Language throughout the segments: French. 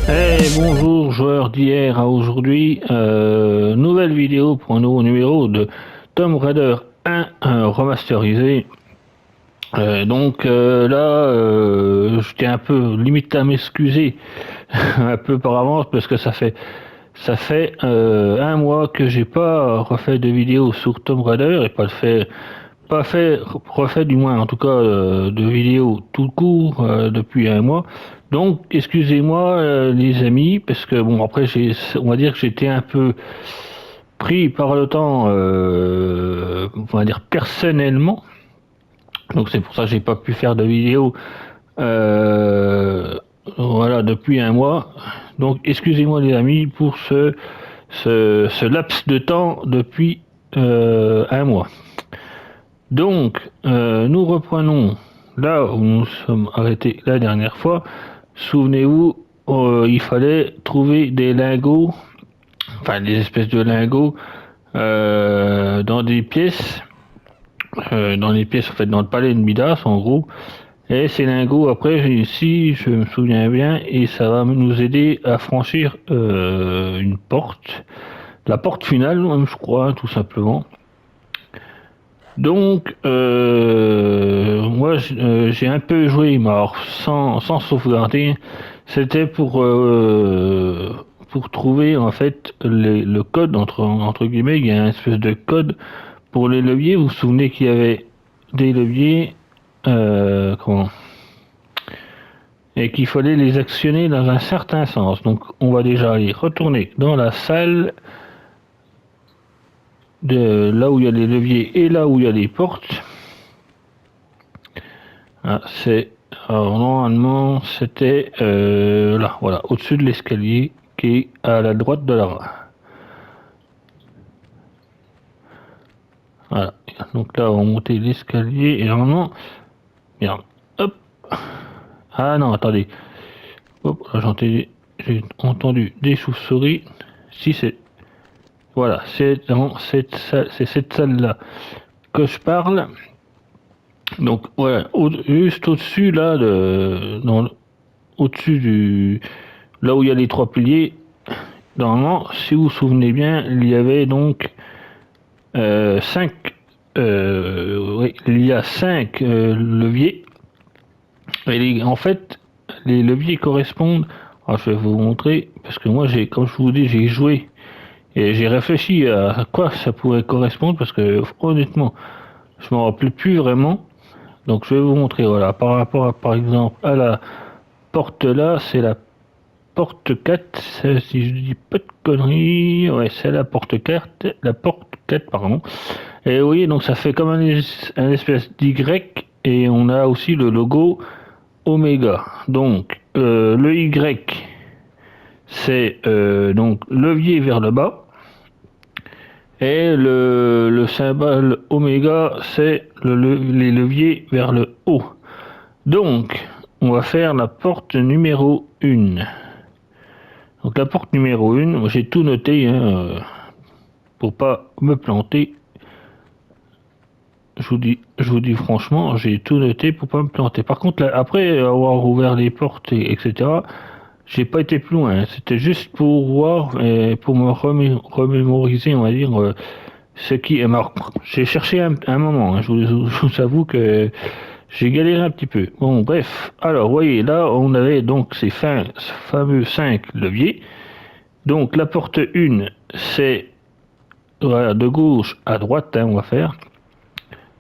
Bonjour joueurs d'hier à aujourd'hui, nouvelle vidéo pour un nouveau numéro de Tomb Raider 1 remasterisé. Je tiens un peu limite à m'excuser un peu par avance parce que ça fait un mois que j'ai pas refait de vidéo sur Tomb Raider et pas fait refait du moins en tout cas de vidéo tout court depuis un mois. Donc excusez-moi les amis parce que bon après on va dire que j'étais un peu pris par le temps on va dire personnellement. Donc c'est pour ça que j'ai pas pu faire de vidéo euh, voilà depuis un mois. Donc excusez-moi les amis pour ce laps de temps depuis un mois. Nous reprenons là où nous sommes arrêtés la dernière fois. Souvenez-vous, il fallait trouver des lingots, enfin des espèces de lingots dans des pièces, dans les pièces en fait dans le palais de Midas en gros. Et ces lingots après ici, je me souviens bien, et ça va nous aider à franchir une porte, la porte finale, même, je crois, tout simplement. Moi, j'ai un peu joué, mais alors sans sauvegarder. C'était pour trouver en fait le code entre guillemets. Il y a une espèce de code pour les leviers. Vous vous souvenez qu'il y avait des leviers, comment, et qu'il fallait les actionner dans un certain sens. Donc, on va déjà aller retourner dans la salle de là où il y a les leviers et là où il y a les portes. Ah, alors, normalement, c'était là, voilà, au-dessus de l'escalier qui est à la droite de la. Voilà. Donc là, on va monter l'escalier et normalement, bien, hop. Ah non, attendez. Hop, j'ai entendu des chauves-souris. Si c'est, voilà, c'est dans c'est cette salle-là que je parle. Donc voilà, juste au-dessus là, au-dessus là où il y a les trois piliers. Normalement, si vous vous souvenez bien, il y avait donc 5. Oui, il y a 5 leviers. En fait, les leviers correspondent. Alors, je vais vous montrer parce que moi, comme je vous dis, j'ai joué et j'ai réfléchi à quoi ça pourrait correspondre parce que honnêtement, je m'en rappelle plus vraiment. Donc, je vais vous montrer. Voilà, par rapport par exemple à la porte là, c'est la porte 4, si je dis pas de conneries, ouais, c'est la porte 4, pardon. Et oui, donc ça fait comme un espèce d'Y, et on a aussi le logo Oméga. Donc, le Y, c'est donc levier vers le bas, et le symbole Oméga, c'est les leviers vers le haut. Donc, on va faire la porte numéro 1. Donc la porte numéro 1, j'ai tout noté pour pas me planter. Je vous dis franchement, j'ai tout noté pour pas me planter. Par contre, là, après avoir ouvert les portes, etc., j'ai pas été plus loin. C'était juste pour voir, pour me remémoriser, on va dire, ce qui est marquant. J'ai cherché un moment, je vous avoue que j'ai galéré un petit peu. Bon, bref. Alors, voyez, là, on avait donc ces fameux 5 leviers. Donc la porte 1, c'est voilà, de gauche à droite, on va faire.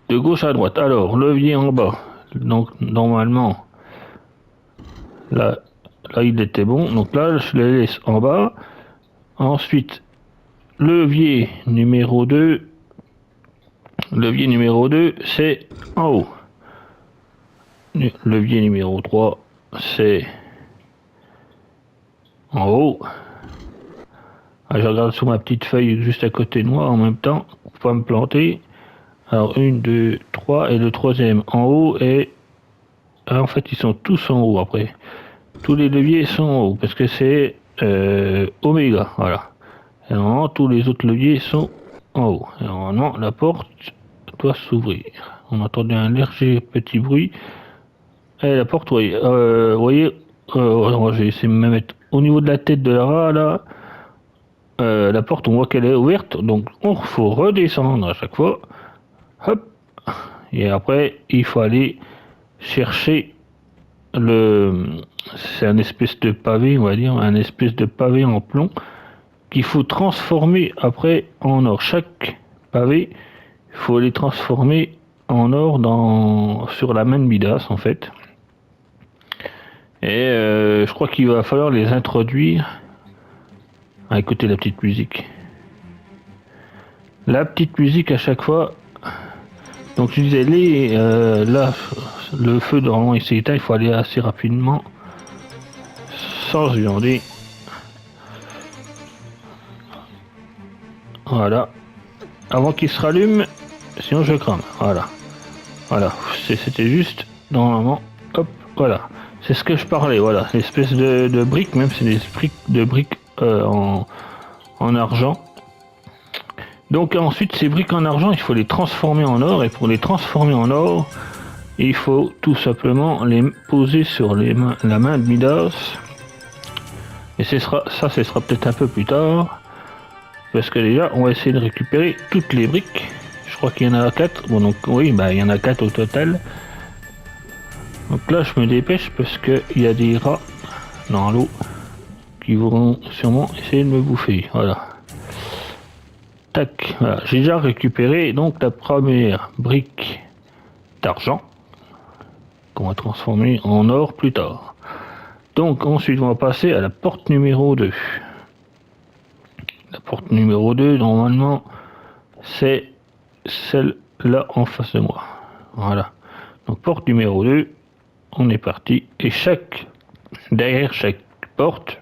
De gauche à droite. Alors, levier en bas. Donc normalement, là, là il était bon. Donc là, je le laisse en bas. Ensuite, levier numéro 2. Levier numéro 2, c'est en haut. Levier numéro 3, c'est en haut. Ah, je regarde sur ma petite feuille juste à côté de moi en même temps, pour pas me planter. Alors, 1, 2, 3, et le troisième en haut, et en fait, ils sont tous en haut après. Tous les leviers sont en haut, parce que c'est oméga, voilà. Et normalement, tous les autres leviers sont en haut. Et normalement, la porte doit s'ouvrir. On entendait un léger petit bruit. Et la porte, oui. Vous voyez, je vais essayer de me mettre au niveau de la tête de la rat, là, la porte, on voit qu'elle est ouverte, donc il faut redescendre à chaque fois. Hop. Et après, il faut aller chercher c'est un espèce de pavé, on va dire, un espèce de pavé en plomb qu'il faut transformer après en or. Chaque pavé, il faut les transformer en or sur la main de Midas, en fait. Et je crois qu'il va falloir les introduire. Ah, écoutez la petite musique. La petite musique à chaque fois. Donc je disais, là, le feu normalement il s'est éteint, il faut aller assez rapidement. Sans se viander. Voilà. Avant qu'il se rallume, sinon je crame. Voilà. Voilà. C'était juste, normalement, hop, voilà. C'est ce que je parlais, voilà. L'espèce de briques, même c'est des briques en argent. Donc ensuite, ces briques en argent, il faut les transformer en or. Et pour les transformer en or, il faut tout simplement les poser sur la main de Midas. Et ce sera peut-être un peu plus tard. Parce que déjà, on va essayer de récupérer toutes les briques. Je crois qu'il y en a 4. Bon, donc oui, bah, il y en a 4 au total. Donc là, je me dépêche parce qu'il y a des rats dans l'eau qui vont sûrement essayer de me bouffer. Voilà. Tac. Voilà. J'ai déjà récupéré donc la première brique d'argent qu'on va transformer en or plus tard. Donc ensuite, on va passer à la porte numéro 2. La porte numéro 2, normalement, c'est celle-là en face de moi. Voilà. Donc porte numéro 2, on est parti. Et derrière chaque porte,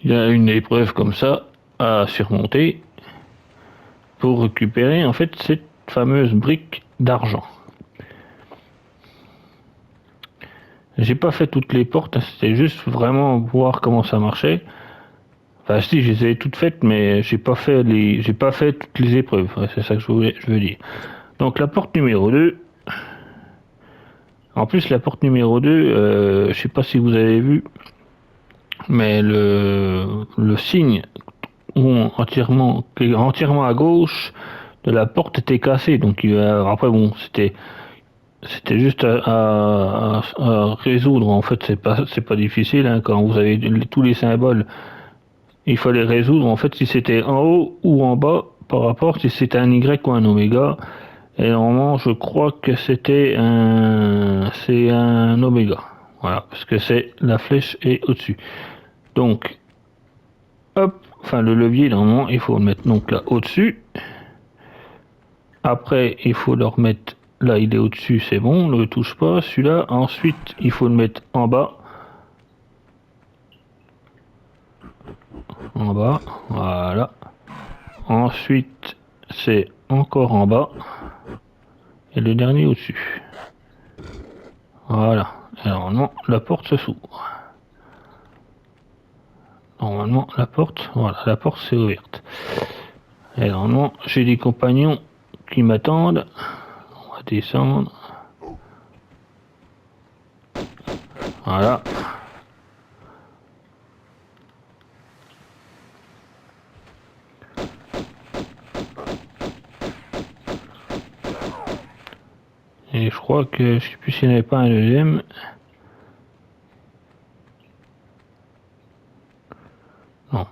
il y a une épreuve comme ça à surmonter pour récupérer en fait cette fameuse brique d'argent. J'ai pas fait toutes les portes, c'était juste vraiment voir comment ça marchait. Enfin si, je les ai toutes faites, mais j'ai pas fait toutes les épreuves. Ouais, c'est ça que je veux dire. Donc la porte numéro 2. En plus la porte numéro 2, je sais pas si vous avez vu, mais le signe qui est entièrement à gauche de la porte était cassé. Donc après bon, c'était juste à résoudre. En fait, c'est pas difficile hein, quand vous avez tous les symboles. Il fallait résoudre en fait si c'était en haut ou en bas par rapport si c'était un Y ou un oméga. Et normalement, je crois que c'est un oméga. Voilà, parce que la flèche est au-dessus. Donc, hop, enfin le levier normalement, il faut le mettre donc là au-dessus. Après, il faut le remettre là, il est au-dessus, c'est bon, ne le touche pas. Celui-là, ensuite, il faut le mettre en bas. En bas, voilà. Ensuite, c'est encore en bas. Et le dernier au-dessus. Voilà. Et normalement, la porte se s'ouvre. Normalement, la porte s'est ouverte. Et normalement, j'ai des compagnons qui m'attendent. On va descendre. Voilà. Et je crois que je sais plus s'il n'y en avait pas un deuxième. Non.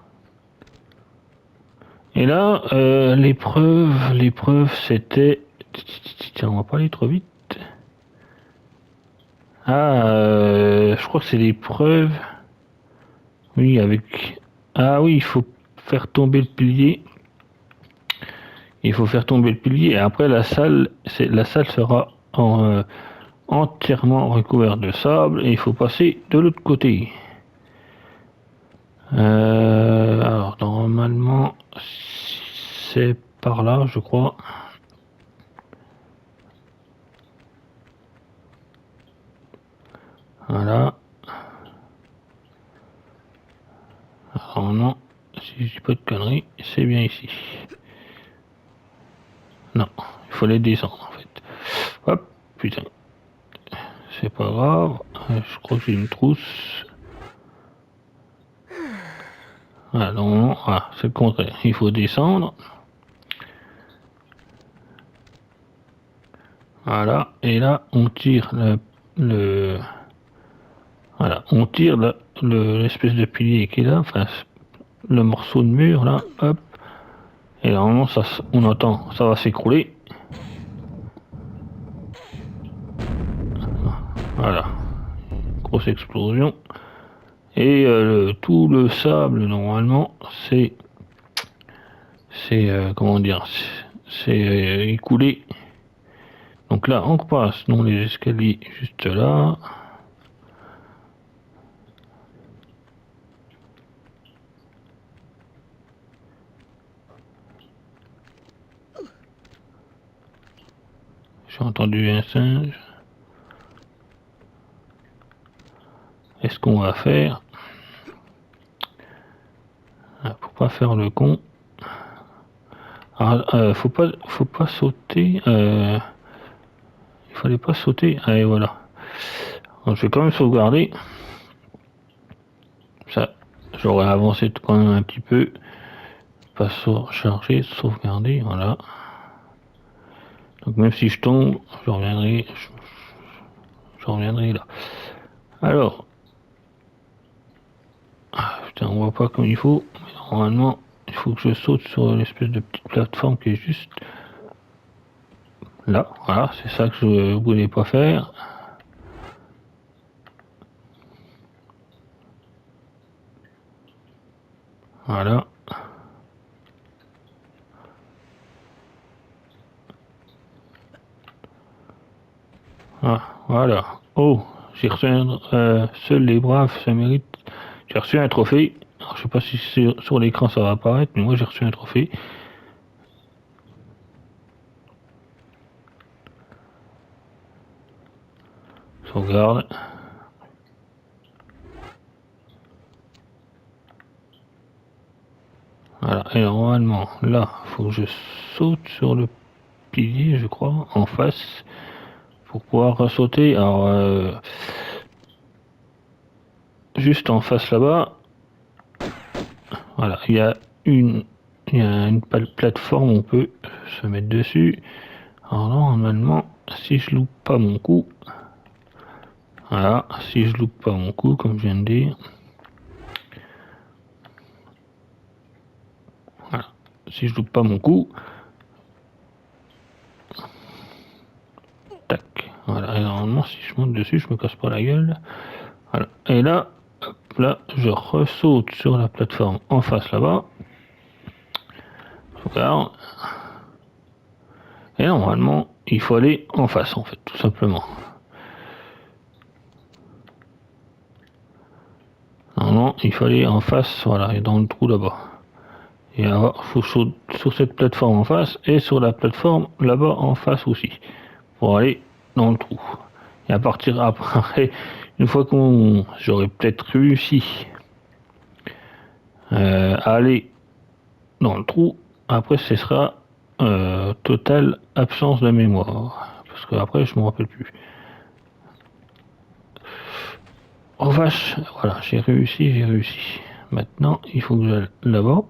Et là, l'épreuve c'était... Tiens, on va pas aller trop vite. Ah, je crois que c'est l'épreuve. Oui, avec... Ah oui, il faut faire tomber le pilier. Il faut faire tomber le pilier et après la salle sera entièrement recouverte de sable et il faut passer de l'autre côté. Alors normalement c'est par là, je crois. Voilà. Alors non, si je dis pas de conneries, c'est bien ici. Non, il faut les descendre en fait. Hop, putain. C'est pas grave, je crois que j'ai une trousse. Voilà, normalement, voilà, c'est le contraire. Il faut descendre. Voilà, et là, on tire voilà, on tire l'espèce de pilier qui est là, enfin, le morceau de mur, là, hop. Et normalement, ça, on entend, ça va s'écrouler. Voilà, grosse explosion. Et tout le sable, normalement, comment dire, c'est écoulé. Donc là, on passe dans les escaliers juste là. J'ai entendu un singe. Est-ce qu'on va faire? Pour pas faire le con. Alors, faut pas sauter. Il fallait pas sauter. Allez, voilà. Alors, je vais quand même sauvegarder. Ça, j'aurais avancé quand même un petit peu. Pas charger, sauvegarder, voilà. Donc même si je tombe, je reviendrai là. Alors, putain, on voit pas comme il faut. Mais normalement, il faut que je saute sur l'espèce de petite plateforme qui est juste là. Voilà, c'est ça que je voulais pas faire. Voilà. Ah, voilà. Oh, j'ai reçu seuls les braves, ça mérite. J'ai reçu un trophée. Alors, je sais pas si sur l'écran ça va apparaître, mais moi j'ai reçu un trophée. Sauvegarde. Voilà, et normalement, là, faut que je saute sur le pilier, je crois, en face, pour pouvoir sauter. Alors, juste en face là-bas, voilà, il y a une plateforme où on peut se mettre dessus. Alors normalement, si je loupe pas mon coup, voilà, si je loupe pas mon coup, comme je viens de dire, voilà, si je loupe pas mon coup, tac, voilà, et normalement, si je monte dessus, je me casse pas la gueule, voilà, et là, hop, là, je ressaute sur la plateforme en face là-bas, regarde, et normalement, il faut aller en face, en fait, tout simplement. Normalement, il faut aller en face, voilà, et dans le trou là-bas. Et alors, il faut sauter sur cette plateforme en face et sur la plateforme là-bas en face aussi. Pour aller dans le trou. Et à partir après, une fois qu'on j'aurais peut-être réussi à aller dans le trou, après ce sera totale absence de mémoire. Parce que après je me rappelle plus. Oh vache, voilà, j'ai réussi, j'ai réussi. Maintenant, il faut que j'aille là-bas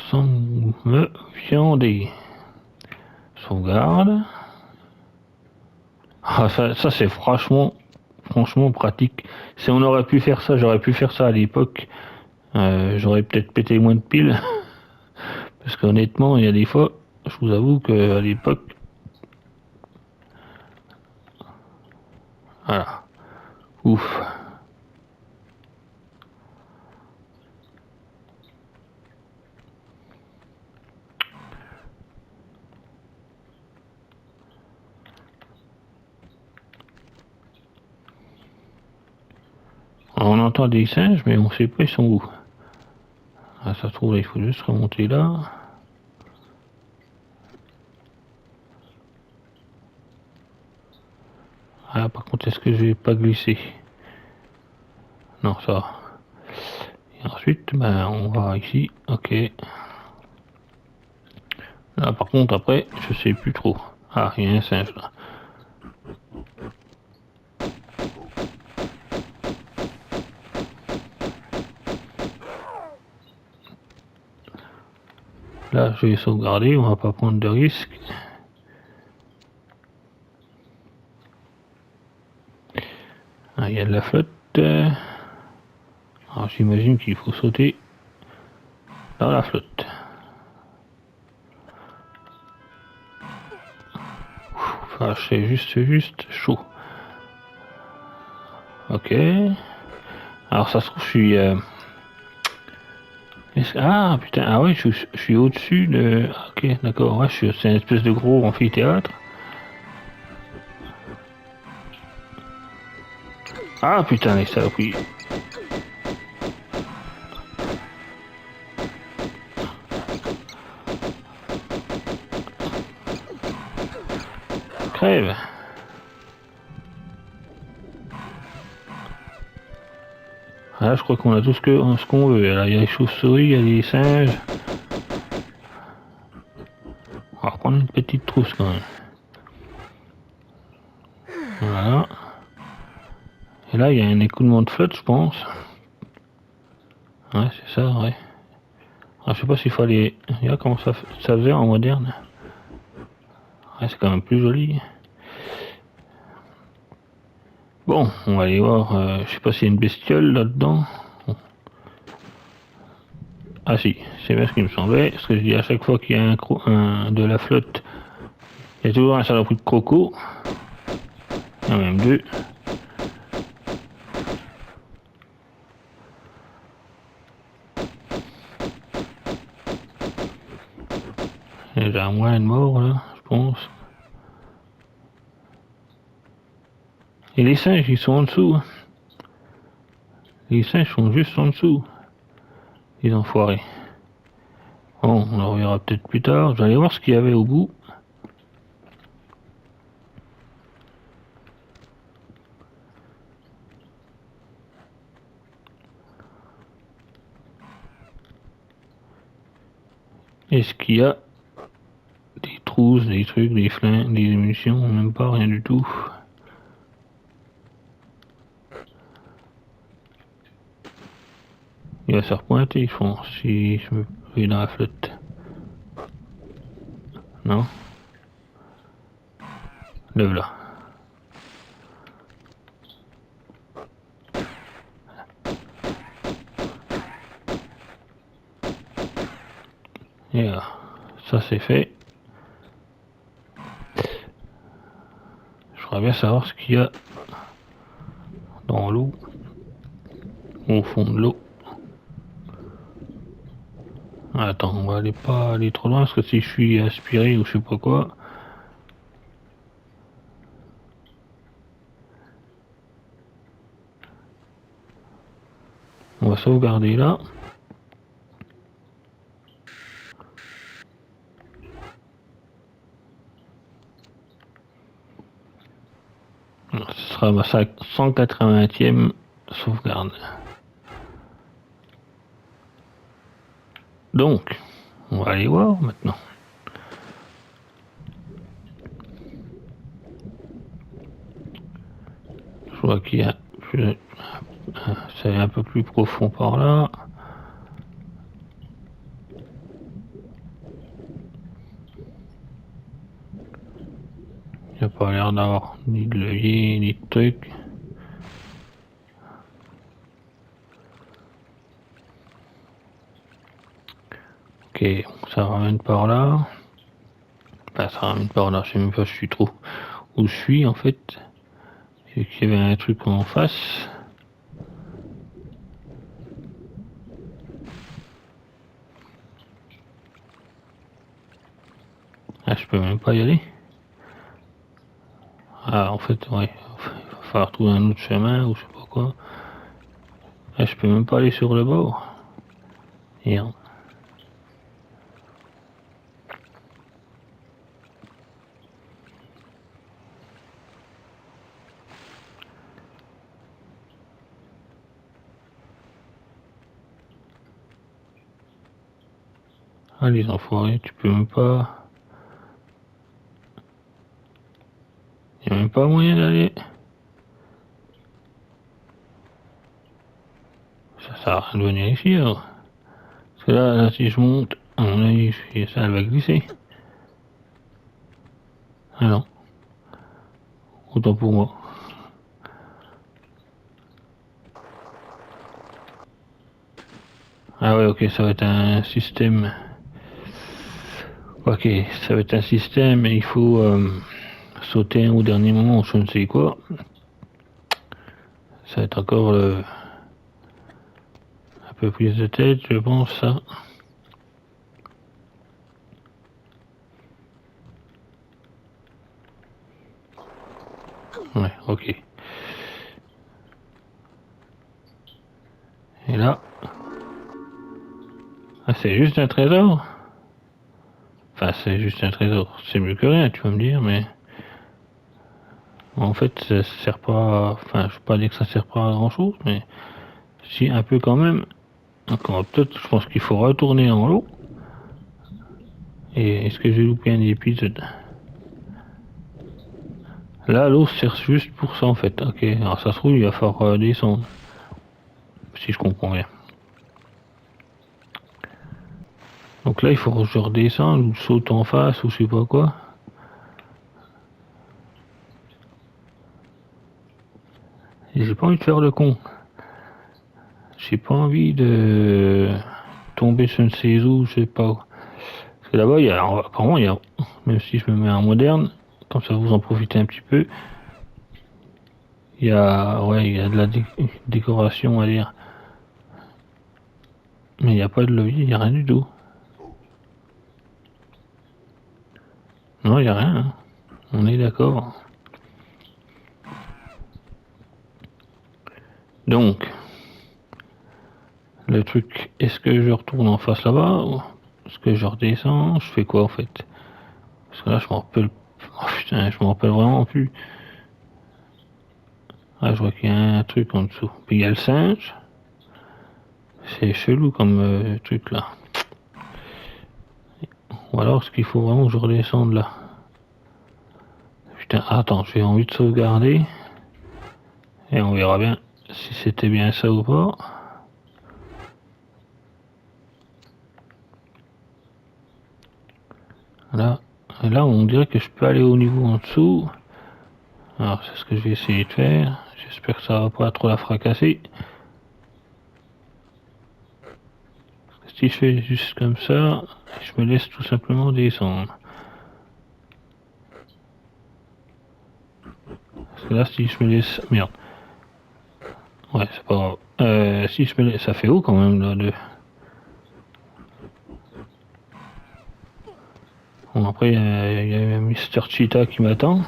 sans me viander. Sauvegarde. Ah, ça c'est franchement pratique. Si on aurait pu faire ça, j'aurais pu faire ça à l'époque. J'aurais peut-être pété moins de piles. Parce qu'honnêtement, il y a des fois, je vous avoue qu'à l'époque, voilà, ouf. On entend des singes, mais on sait pas ils sont où. Ah, ça se trouve, il faut juste remonter là. Ah, par contre, est-ce que je vais pas glisser? Non, ça va. Et ensuite, ben, on va ici. Ok. Là, par contre, après, je sais plus trop. Ah, il y a un singe là. Là, je vais sauvegarder, on va pas prendre de risques. Ah, il y a de la flotte. Alors j'imagine qu'il faut sauter dans la flotte. Enfin, c'est juste chaud. Ok. Alors ça se trouve, je suis... Ah putain, ah ouais, je suis au-dessus de... Ok, d'accord, ouais, c'est une espèce de gros amphithéâtre. Ah putain, les saloperies. Crève. Ah, je crois qu'on a tout ce qu'on veut. Là, il y a les chauves-souris, il y a les singes. On va reprendre une petite trousse quand même. Voilà. Et là, il y a un écoulement de flotte, je pense. Ouais, c'est ça, ouais. Alors, je sais pas s'il fallait... Regarde comment ça faisait en moderne. Ouais, c'est quand même plus joli. Bon, on va aller voir. Je sais pas s'il y a une bestiole là-dedans. Ah si, c'est bien ce qui me semblait. Parce que je dis à chaque fois qu'il y a de la flotte, il y a toujours un saloperie de croco. Il y en a même deux. Il y a déjà moins de morts là, je pense. Et les singes, ils sont en dessous. Hein. Les singes sont juste en dessous. Les enfoirés. Bon, on le reverra peut-être plus tard. J'allais voir ce qu'il y avait au bout. Est-ce qu'il y a des trousses, des trucs, des flingues, des munitions? Même pas, rien du tout. Il va se repointer, je pense, si je me vais dans la flotte. Non? Le voilà. Et là, ça c'est fait. Je voudrais bien savoir ce qu'il y a dans l'eau, au fond de l'eau. Attends, on va pas aller trop loin parce que si je suis aspiré ou je sais pas quoi. On va sauvegarder là. Ce sera ma 180e sauvegarde. Donc, on va aller voir maintenant. Je vois qu'il y a c'est un peu plus profond par là. Il n'y a pas l'air d'avoir ni de levier, ni de truc. Ok, ça ramène par là. Enfin, ça ramène par là, je sais même pas, je suis trop où je suis en fait. C'est qu'il y avait un truc en face. Ah, je peux même pas y aller. Ah, en fait, ouais, il va falloir trouver un autre chemin ou je sais pas quoi. Ah, je peux même pas aller sur le bord. Merde. Ah, les enfoirés, tu peux même pas. Y a même pas moyen d'aller. Ça sert à rien de venir ici alors. Parce que là si je monte. À mon avis, ça elle va glisser. Ah non. Autant pour moi. Ah ouais, ok, ça va être un système. Ok, ça va être un système et il faut sauter au dernier moment, je ne sais quoi. Ça va être encore un peu prise de tête, je pense, ça. Ouais, ok. Et là, ah, c'est juste un trésor. Enfin, c'est juste un trésor. C'est mieux que rien, tu vas me dire, mais en fait, ça sert pas. Enfin, je ne veux pas dire que ça sert pas à grand chose, mais si un peu quand même. Encore peut-être, je pense qu'il faut retourner en l'eau. Et est-ce que j'ai loupé un épisode? Là, l'eau sert juste pour ça en fait. Ok, alors ça se trouve, il va falloir descendre. Si je comprends bien. Donc là, il faut que je redescende ou saute en face ou je sais pas quoi. Et j'ai pas envie de faire le con. J'ai pas envie de tomber sur une sais où, je sais pas où. Parce que là-bas, il y a, apparemment, il y a, même si je me mets en moderne, comme ça vous en profitez un petit peu, il y a, ouais, il y a de la décoration à dire. Mais il n'y a pas de levier, il n'y a rien du tout. Non, il n'y a rien, hein. On est d'accord. Donc, le truc, est-ce que je retourne en face là-bas ou est-ce que je redescends? Je fais quoi en fait? Parce que là, je me rappelle. Oh putain, je me rappelle vraiment plus. Ah, je vois qu'il y a un truc en dessous. Puis il y a le singe. C'est chelou comme truc là. Ou alors, est-ce qu'il faut vraiment que je redescende là? Putain, attends, j'ai envie de sauvegarder. Et on verra bien si c'était bien ça ou pas. Là, là, on dirait que je peux aller au niveau en dessous. Alors, c'est ce que je vais essayer de faire. J'espère que ça va pas trop la fracasser. Si je fais juste comme ça, je me laisse tout simplement descendre. Parce que là, si je me laisse... Merde. Ouais, c'est pas grave. Si je me laisse... Ça fait haut quand même, là, de... Bon, après, il y a Mister Cheetah qui m'attend.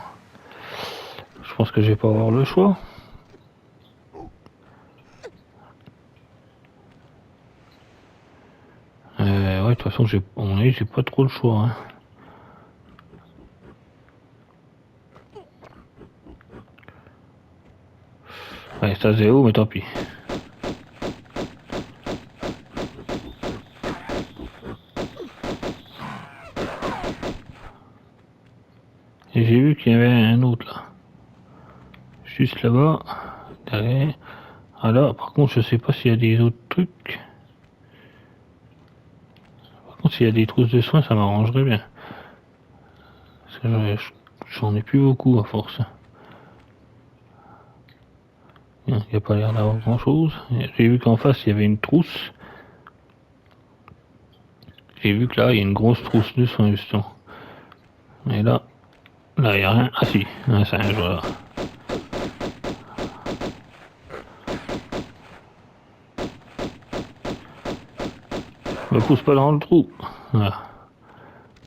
Je pense que je vais pas avoir le choix. Ouais, de toute façon, j'ai pas trop le choix. Hein. Ouais, ça c'est haut, mais tant pis. Et j'ai vu qu'il y avait un autre là. Juste là-bas. Derrière. Ah là, par contre, je sais pas s'il y a des autres trucs. Par contre, s'il y a des trousses de soins, ça m'arrangerait bien. Parce que j'en ai plus beaucoup à force. Il n'y a pas l'air d'avoir grand chose. J'ai vu qu'en face il y avait une trousse. J'ai vu que là il y a une grosse trousse de soins justement. Et là, il n'y a rien. Ah si, un singe, voilà. Me pousse pas dans le trou. Voilà.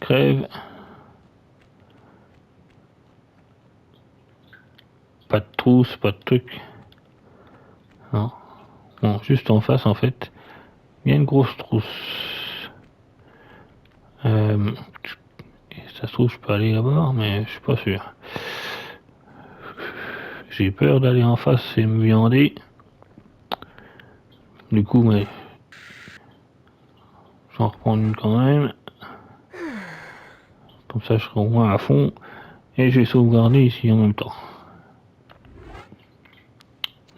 Crève. Pas de trousse, pas de truc. Non. Bon, juste en face en fait, il y a une grosse trousse. Ça se trouve, je peux aller là-bas, mais je suis pas sûr. J'ai peur d'aller en face et me viander. Du coup, mais j'en reprends une quand même. Comme ça, je serai au moins à fond. Et je vais sauvegarder ici en même temps.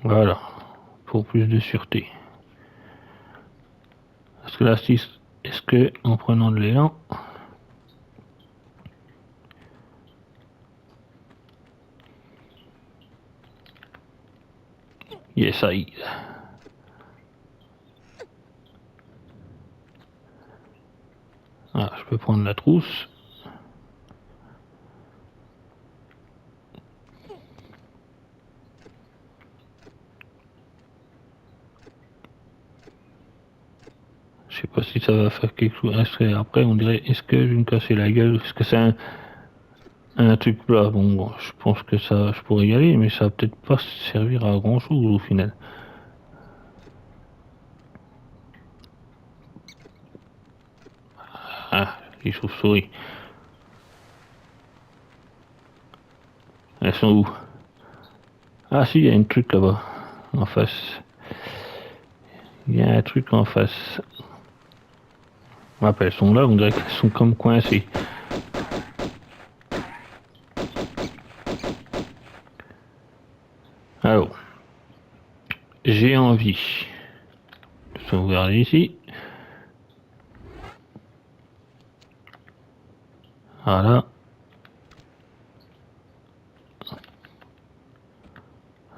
Voilà. Pour plus de sûreté. Parce que là, si est-ce que, en prenant de l'élan, yes, I. Ah, je peux prendre la trousse. Je sais pas si ça va faire quelque chose. Après, on dirait, est-ce que je vais me casser la gueule? Est-ce que c'est un truc plat? Bon, je pense que ça, je pourrais y aller, mais ça va peut-être pas servir à grand chose au final. Ah, les chauves-souris. Elles sont où? Ah si, il y a un truc là-bas, en face. Il y a un truc en face. Ah, elles sont là, on dirait qu'elles sont comme coincées. Alors, j'ai envie de sauvegarder ici. Voilà.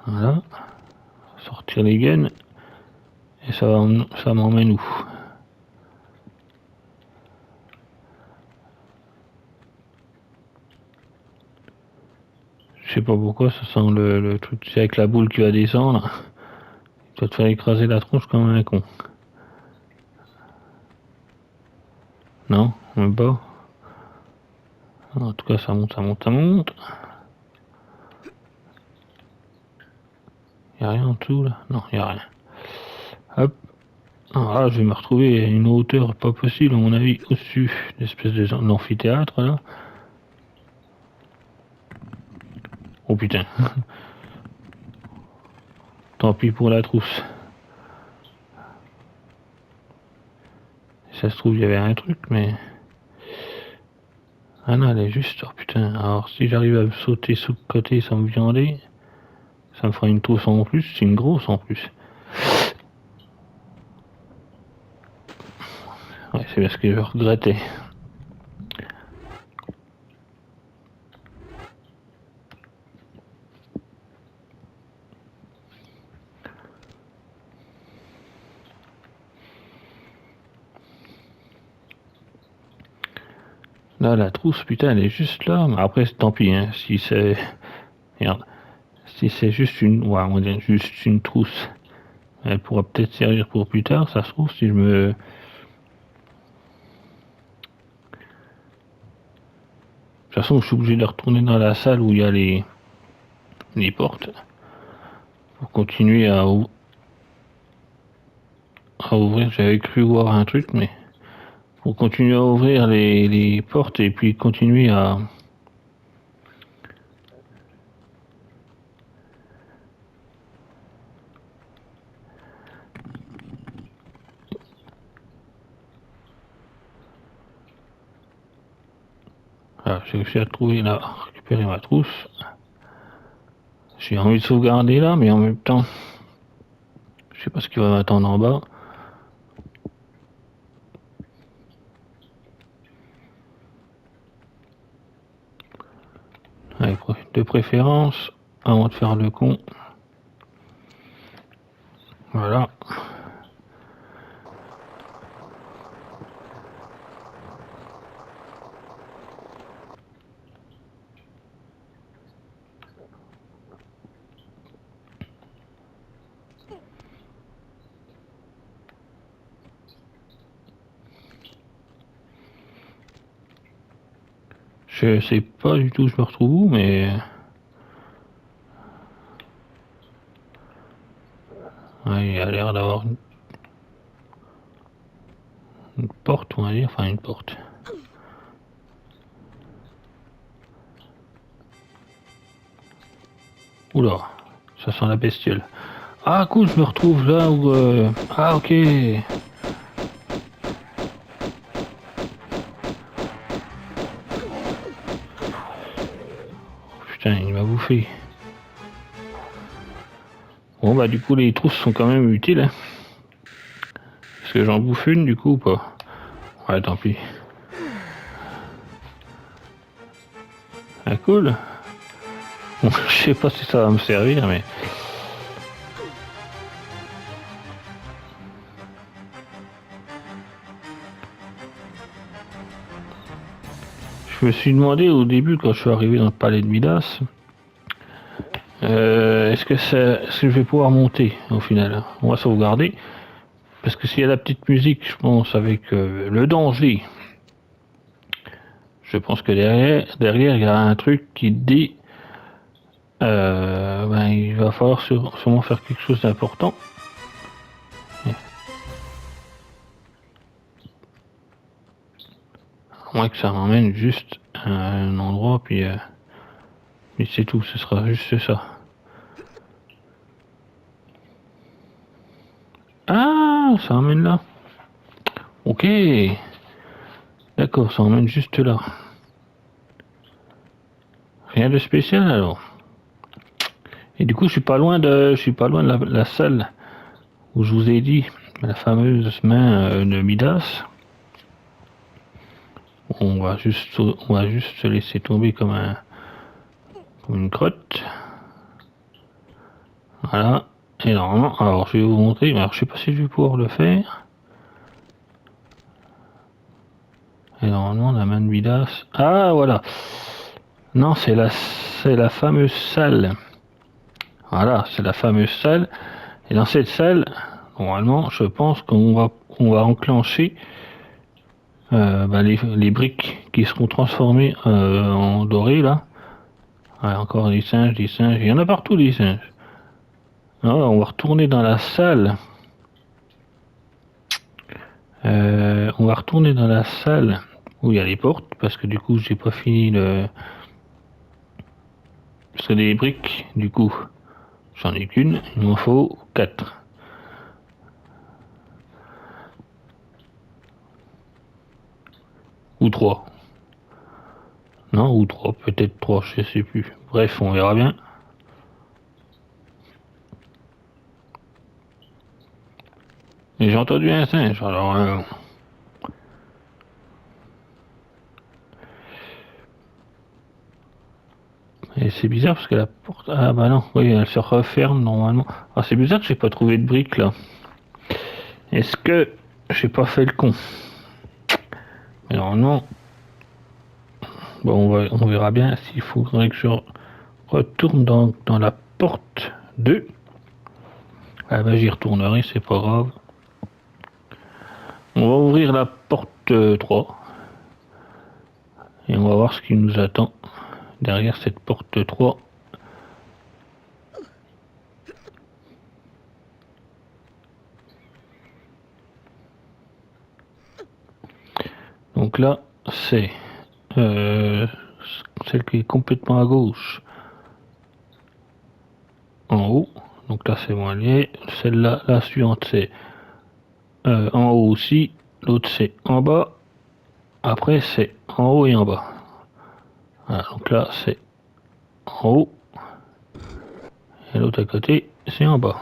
Voilà. Sortir les gaines. Et ça m'emmène où? Je sais pas pourquoi, ça sent le truc, c'est avec la boule qui va descendre. Tu vas te faire écraser la tronche comme un con. Non, même pas. En tout cas, ça monte, ça monte, ça monte. Y'a rien en dessous là? Non, y'a rien. Hop. Ah, là, je vais me retrouver à une hauteur pas possible, à mon avis, au-dessus d'espèce d'amphithéâtre là. Oh putain. Tant pis pour la trousse. Ça se trouve, il y avait un truc, mais. Ah non, elle est juste. Oh putain. Alors, si j'arrive à me sauter sous le côté sans me viander, ça me fera une trousse en plus. C'est une grosse en plus. Ouais, c'est parce que je regrettais. Là, la trousse, putain, elle est juste là. Mais après, tant pis, hein. Si c'est. Regarde. Si c'est juste une. Ouais, on va dire juste une trousse. Elle pourra peut-être servir pour plus tard, ça se trouve, si je me. De toute façon, je suis obligé de retourner dans la salle où il y a les portes. Pour continuer à ouvrir. J'avais cru voir un truc, mais. Pour continuer à ouvrir les portes et puis continuer à. Voilà, j'ai réussi à trouver là, récupérer ma trousse. J'ai envie de sauvegarder là, mais en même temps, je sais pas ce qui va m'attendre en bas. Allez, de préférence, avant de faire le con. Voilà. Je sais pas du tout où je me retrouve où, mais. Ouais, il a l'air d'avoir une porte, on va dire, enfin une porte. Oula, ça sent la bestiole. Ah cool, je me retrouve là où... Ah ok. Putain, il m'a bouffé. Bon bah du coup les trousses sont quand même utiles. Hein. Est-ce que j'en bouffe une du coup ou pas? Ouais, tant pis. Ah, cool. Bon, je sais pas si ça va me servir, mais... Je me suis demandé au début, quand je suis arrivé dans le palais de Midas, est-ce que je vais pouvoir monter au final? On va sauvegarder. Parce que s'il y a la petite musique, je pense, avec le danger, je pense que derrière, il y a un truc qui dit ben, il va falloir sûrement faire quelque chose d'important. À moins que ça m'emmène juste à un endroit, puis c'est tout, ce sera juste ça. Ah, ça emmène là. Ok. D'accord, ça emmène juste là. Rien de spécial alors. Et du coup, je suis pas loin de la salle où je vous ai dit la fameuse main de Midas. On va juste se laisser tomber comme une crotte. Voilà. Et normalement, alors je vais vous montrer, mais alors je sais pas si je vais pouvoir le faire. Et normalement la main de Midas. Ah voilà. Non, c'est la fameuse salle. Voilà, c'est la fameuse salle. Et dans cette salle, normalement, je pense on va enclencher bah, les briques qui seront transformées en doré là. Ouais, encore des singes, il y en a partout des singes. Alors, on va retourner dans la salle. On va retourner dans la salle où il y a les portes parce que du coup j'ai pas fini le. Parce que des briques, du coup, j'en ai qu'une, il m'en faut 4. Ou 3. Non, ou 3, peut-être 3, je sais plus. Bref, on verra bien. Et j'ai entendu un singe, alors. Et c'est bizarre parce que la porte. Ah bah non, oui, elle se referme normalement. Ah, c'est bizarre que j'ai pas trouvé de briques là. Est-ce que j'ai pas fait le con? Mais normalement. Bon, on verra bien s'il faudrait que je retourne dans la porte 2. Ah bah j'y retournerai, c'est pas grave. On va ouvrir la porte 3. Et on va voir ce qui nous attend derrière cette porte 3. Donc là, c'est celle qui est complètement à gauche en haut. Donc là, c'est moins lié. Celle-là, la suivante, c'est en haut aussi. L'autre, c'est en bas. Après, c'est en haut et en bas. Voilà, donc là, c'est en haut. Et l'autre à côté, c'est en bas.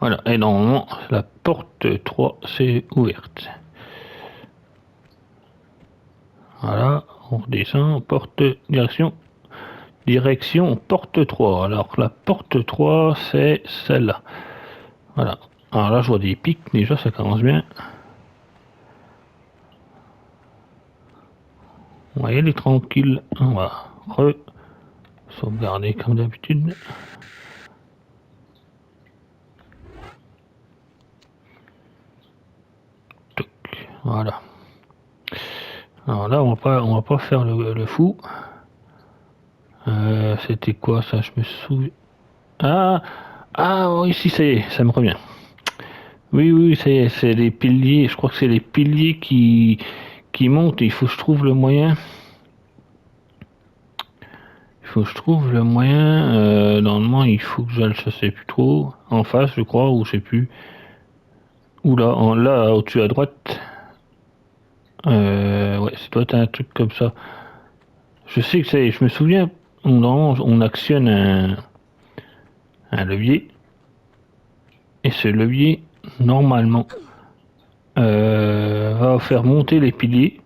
Voilà, et normalement, la porte 3 c'est ouverte. Voilà, on redescend, direction porte 3. Alors la porte 3 c'est celle-là. Voilà. Alors là, je vois des pics, déjà, ça commence bien. On va y aller tranquille. On va sauvegarder comme d'habitude. Voilà. Alors là, on va pas faire le fou. C'était quoi ça? Je me souviens. Ah oui, si, ça y est, ça me revient. Oui, c'est les piliers. Je crois que c'est les piliers qui montent. Il faut que je trouve le moyen. Normalement, il faut que j'aille, je sais plus trop. En face, je crois, ou je sais plus. Ou là, là, au-dessus à droite. Ouais, c'est doit être un truc comme ça. Je sais que je me souviens. On actionne un levier. Et ce levier, normalement, va faire monter les piliers.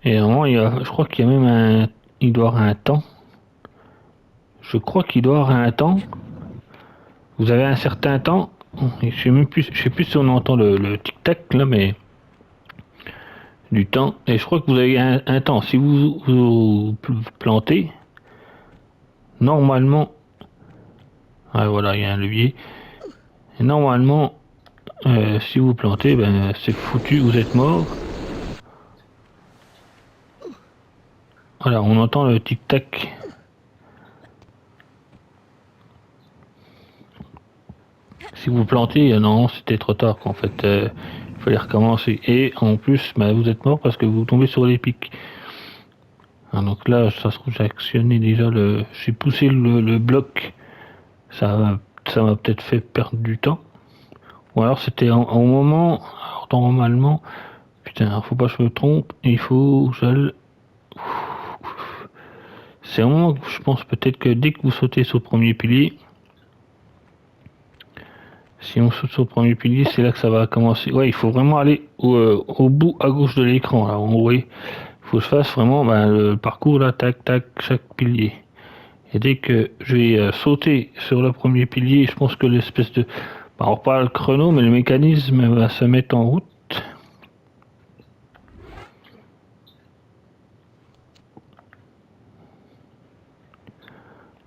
Et normalement, je crois qu'il y a même il doit avoir un temps. Je crois qu'il doit avoir un temps. Vous avez un certain temps. Je sais plus si on entend le tic-tac là, mais du temps. Et je crois que vous avez un temps. Si vous plantez, normalement, ah, voilà, il y a un levier. Et normalement, si vous plantez, ben c'est foutu, vous êtes mort. Voilà, on entend le tic-tac. Si vous plantez, non, c'était trop tard. En fait, il fallait recommencer. Et en plus, bah, vous êtes mort parce que vous tombez sur les pics. Ah, donc là, ça se trouve, j'ai actionné déjà le. J'ai poussé le bloc. Ça m'a peut-être fait perdre du temps. Ou alors c'était au moment. Alors normalement. Putain, faut pas que je me trompe. Il faut que je. C'est un moment que je pense peut-être que dès que vous sautez sur le premier pilier. Si on saute sur le premier pilier, c'est là que ça va commencer. Ouais, il faut vraiment aller au bout à gauche de l'écran. Là, en haut, il faut que je fasse vraiment le parcours là, tac, tac, chaque pilier. Et dès que je vais sauter sur le premier pilier, je pense que l'espèce de... Alors pas le chrono, mais le mécanisme va se mettre en route.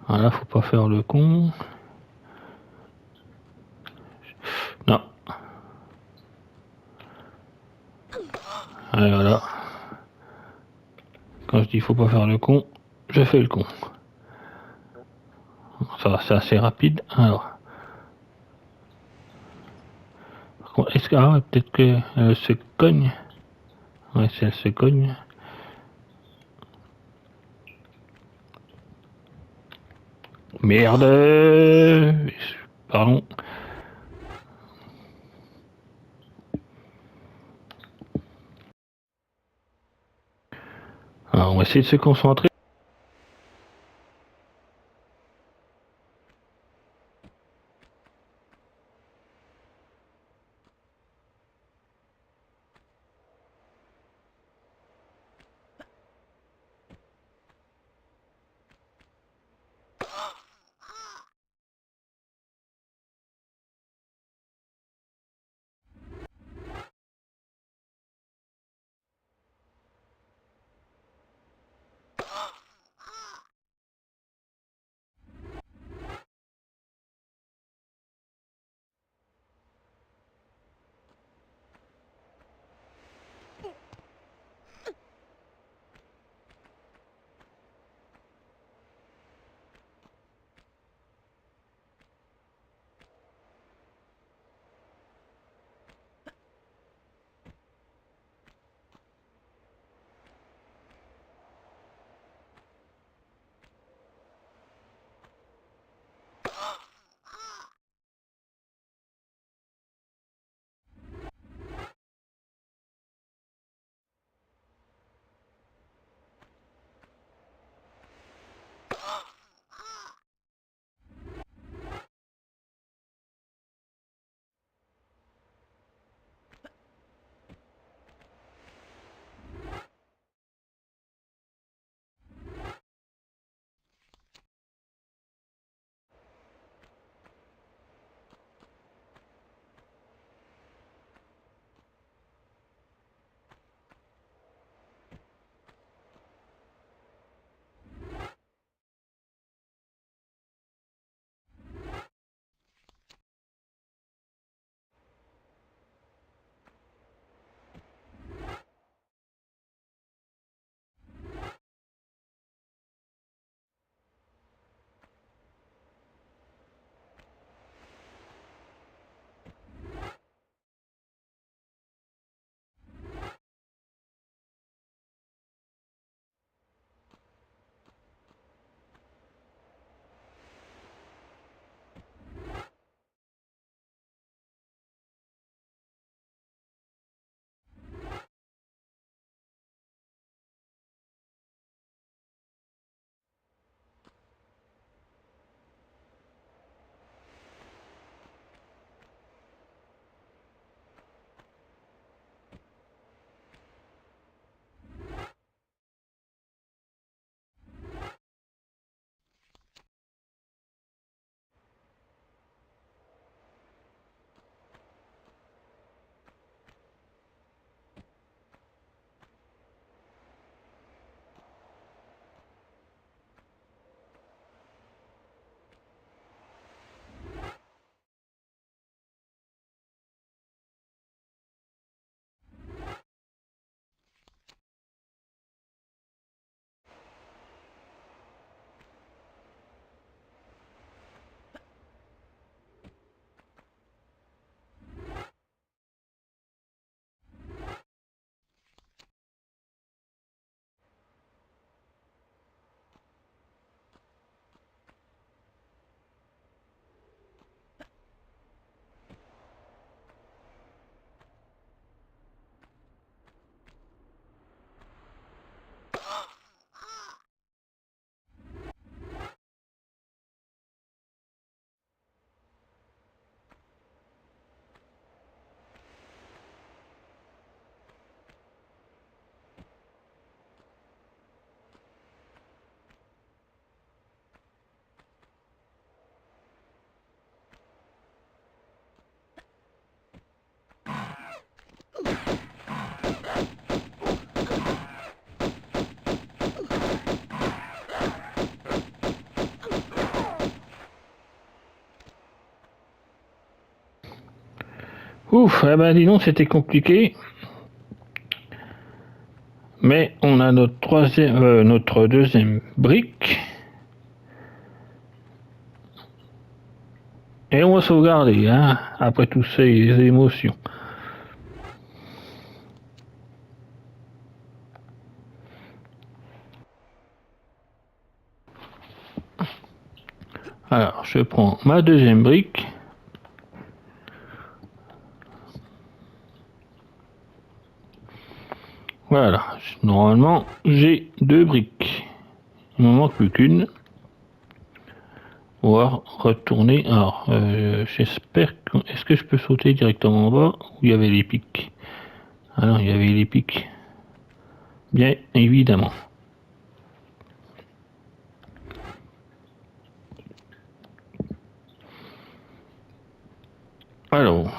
Voilà, faut pas faire le con. Non. Allez, voilà. Quand je dis faut pas faire le con, je fais le con. Ça va, c'est assez rapide. Alors. Est-ce que... Ah ouais, peut-être qu'elle se cogne. Ouais, si elle se cogne. Merde. Pardon. Alors, on va essayer de se concentrer. Ouf, eh ben dis donc, c'était compliqué. Mais on a notre deuxième brique. Et on va sauvegarder, hein, après toutes ces émotions. Alors, je prends ma deuxième brique. Voilà, normalement, j'ai 2 briques. Il ne m'en manque plus qu'une. On va retourner. Alors, j'espère que... Est-ce que je peux sauter directement en bas où il y avait les pics? Alors, il y avait les pics. Bien évidemment. Alors,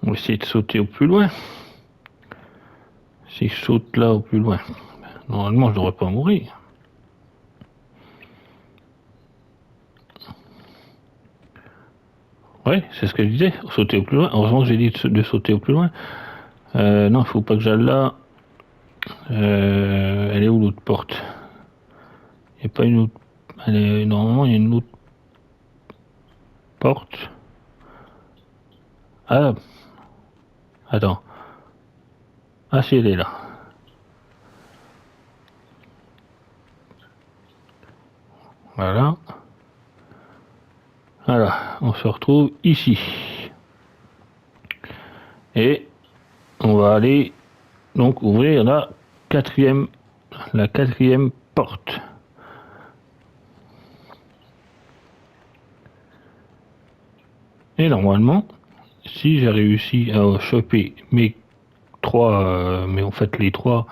on va essayer de sauter au plus loin. Si je saute là au plus loin, normalement, je devrais pas mourir. Ouais, c'est ce que je disais, sauter au plus loin. Heureusement que j'ai dit de sauter au plus loin. Non, il faut pas que j'aille là. Elle est où l'autre porte? Il n'y a pas une autre. Normalement, il y a une autre porte. Ah, attends. Ah, si, elle est là. Voilà. Voilà, on se retrouve ici. Et on va aller donc ouvrir la quatrième porte. Et normalement, si j'ai réussi à choper mes trois, mais en fait les trois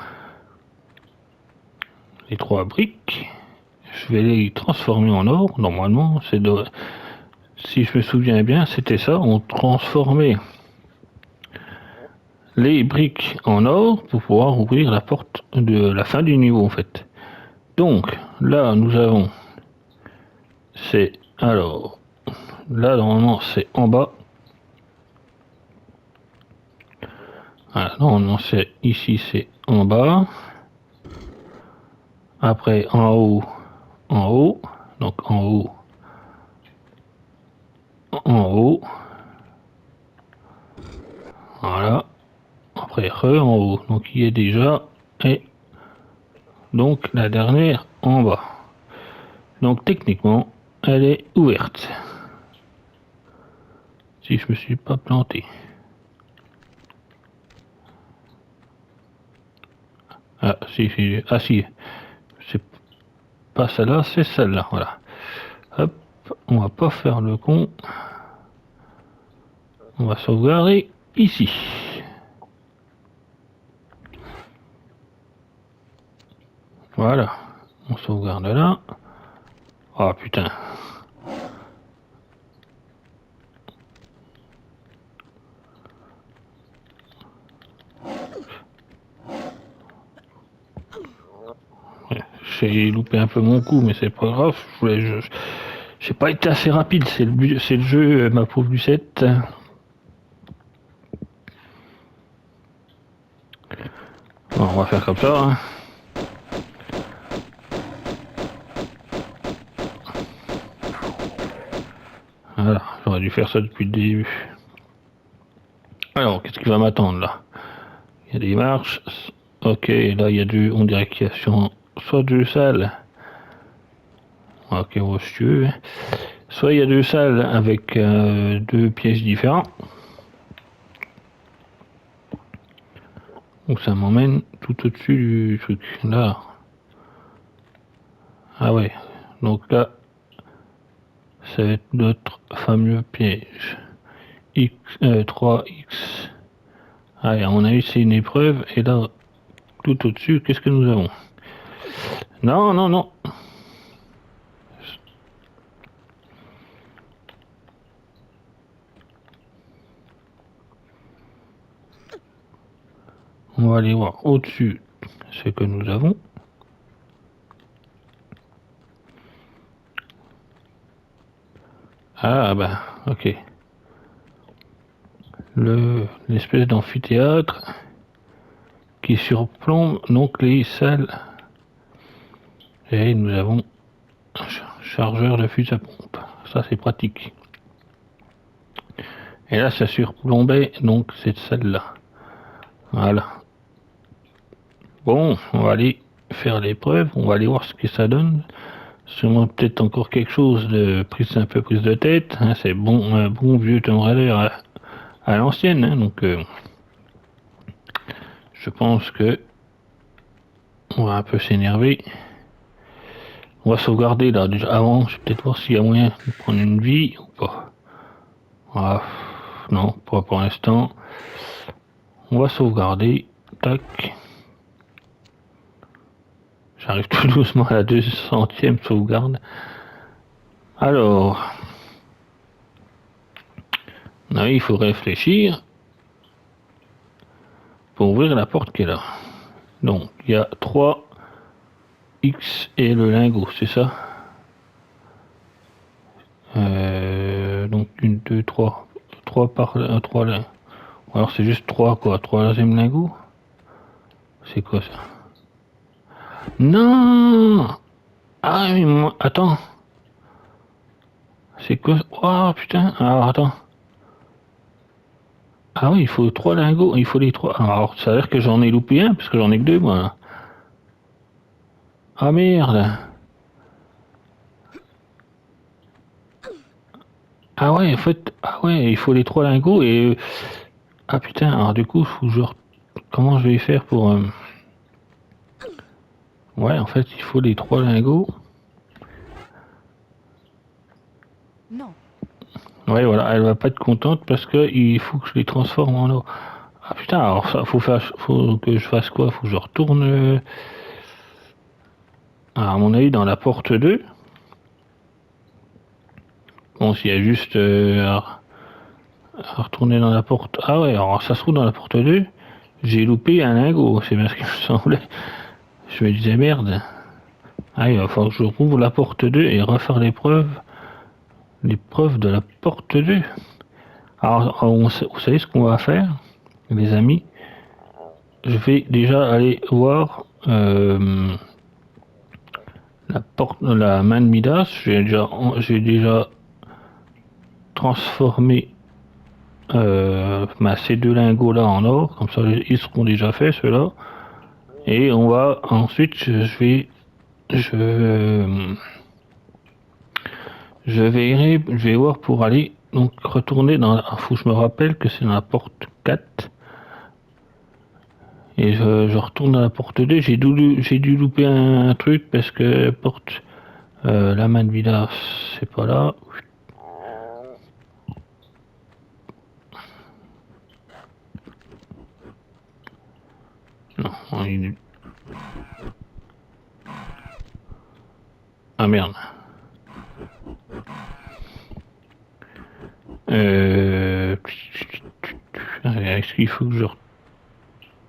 briques, je vais les transformer en or. Normalement, si je me souviens bien, c'était ça. On transformait les briques en or pour pouvoir ouvrir la porte de la fin du niveau en fait. Donc là, nous avons, c'est alors là normalement c'est en bas. Voilà, normalement c'est ici, c'est en bas. Après en haut, donc en haut, en haut. Voilà. Après en haut, donc il y est déjà, et donc la dernière en bas. Donc techniquement, elle est ouverte. Si je me suis pas planté. Ah si, c'est pas celle-là, c'est celle-là, voilà. Hop, on va pas faire le con. On va sauvegarder ici. Voilà, on sauvegarde là. Ah putain. J'ai loupé un peu mon coup, mais c'est pas grave. J'ai pas été assez rapide, c'est le jeu, ma pauvre Lucette. Bon, on va faire comme ça. Hein. Voilà, j'aurais dû faire ça depuis le début. Alors, qu'est-ce qui va m'attendre là? Il y a des marches. Ok, là il y a on dirait qu'il y a soit deux salles. Ok, on va se tuer. Soit il y a deux salles avec deux pièges différents. Donc ça m'emmène tout au-dessus du truc. Là. Ah ouais. Donc là, ça va être notre fameux piège. X, 3X. Allez, à mon avis, c'est une épreuve. Et là, tout au-dessus, qu'est-ce que nous avons? Non, non, non. On va aller voir au-dessus ce que nous avons. Ah bah, ok. L'espèce d'amphithéâtre qui surplombe donc les salles. Et nous avons un chargeur de fusil à pompe. Ça c'est pratique. Et là ça surplombait donc cette salle-là. Voilà. Bon, on va aller faire l'épreuve, on va aller voir ce que ça donne. Sûrement peut-être encore quelque chose de prise un peu prise de tête. Hein, c'est bon, un bon vieux Tomb Raider à l'ancienne. Hein, donc je pense que on va un peu s'énerver. On va sauvegarder là déjà avant. Je vais peut-être voir s'il y a moyen de prendre une vie ou pas. Ah, non, pas pour l'instant. On va sauvegarder. Tac. J'arrive tout doucement à la 200e sauvegarde. Alors, là, il faut réfléchir pour ouvrir la porte qui est là. Donc, il y a 3 X et le lingot, c'est ça? Donc, 1, 2, 3. 3 par 3 là. Alors, c'est juste 3 quoi. 3e lingot? C'est quoi ça? Non! Ah, mais moi, attends. C'est quoi? Oh putain. Alors, attends. Ah oui, il faut 3 lingots. Il faut les 3. Alors, ça a l'air que j'en ai loupé un, parce que j'en ai que 2 moi. Là. Ah merde. Ah ouais, en fait. Ah ouais, il faut les 3 lingots et. Ah putain, alors du coup, faut que comment je vais faire pour. Ouais, en fait, il faut les 3 lingots. Non. Ouais, voilà, elle va pas être contente parce que il faut que je les transforme en eau. Ah putain, alors ça, faut que je fasse quoi? Faut que je retourne. À mon avis, dans la porte 2. Bon, s'il y a juste à retourner dans la porte. Ah ouais, alors ça se trouve dans la porte 2. J'ai loupé un lingot, c'est bien ce qu'il me semblait. Je me disais merde. Ah, il va falloir que je rouvre la porte 2 et refaire l'épreuve de la porte 2. Alors, vous savez ce qu'on va faire, les amis? Je vais déjà aller voir la main de Midas. J'ai déjà transformé ces 2 lingots là en or. Comme ça, ils seront déjà faits, ceux-là. Et on va ensuite, je vais voir pour aller donc retourner dans. Faut que je me rappelle que c'est dans la porte 4. Et je retourne dans la porte 2. J'ai dû louper un truc parce que porte la main de Vidas, c'est pas là. Non, ah merde. Est-ce qu'il faut que je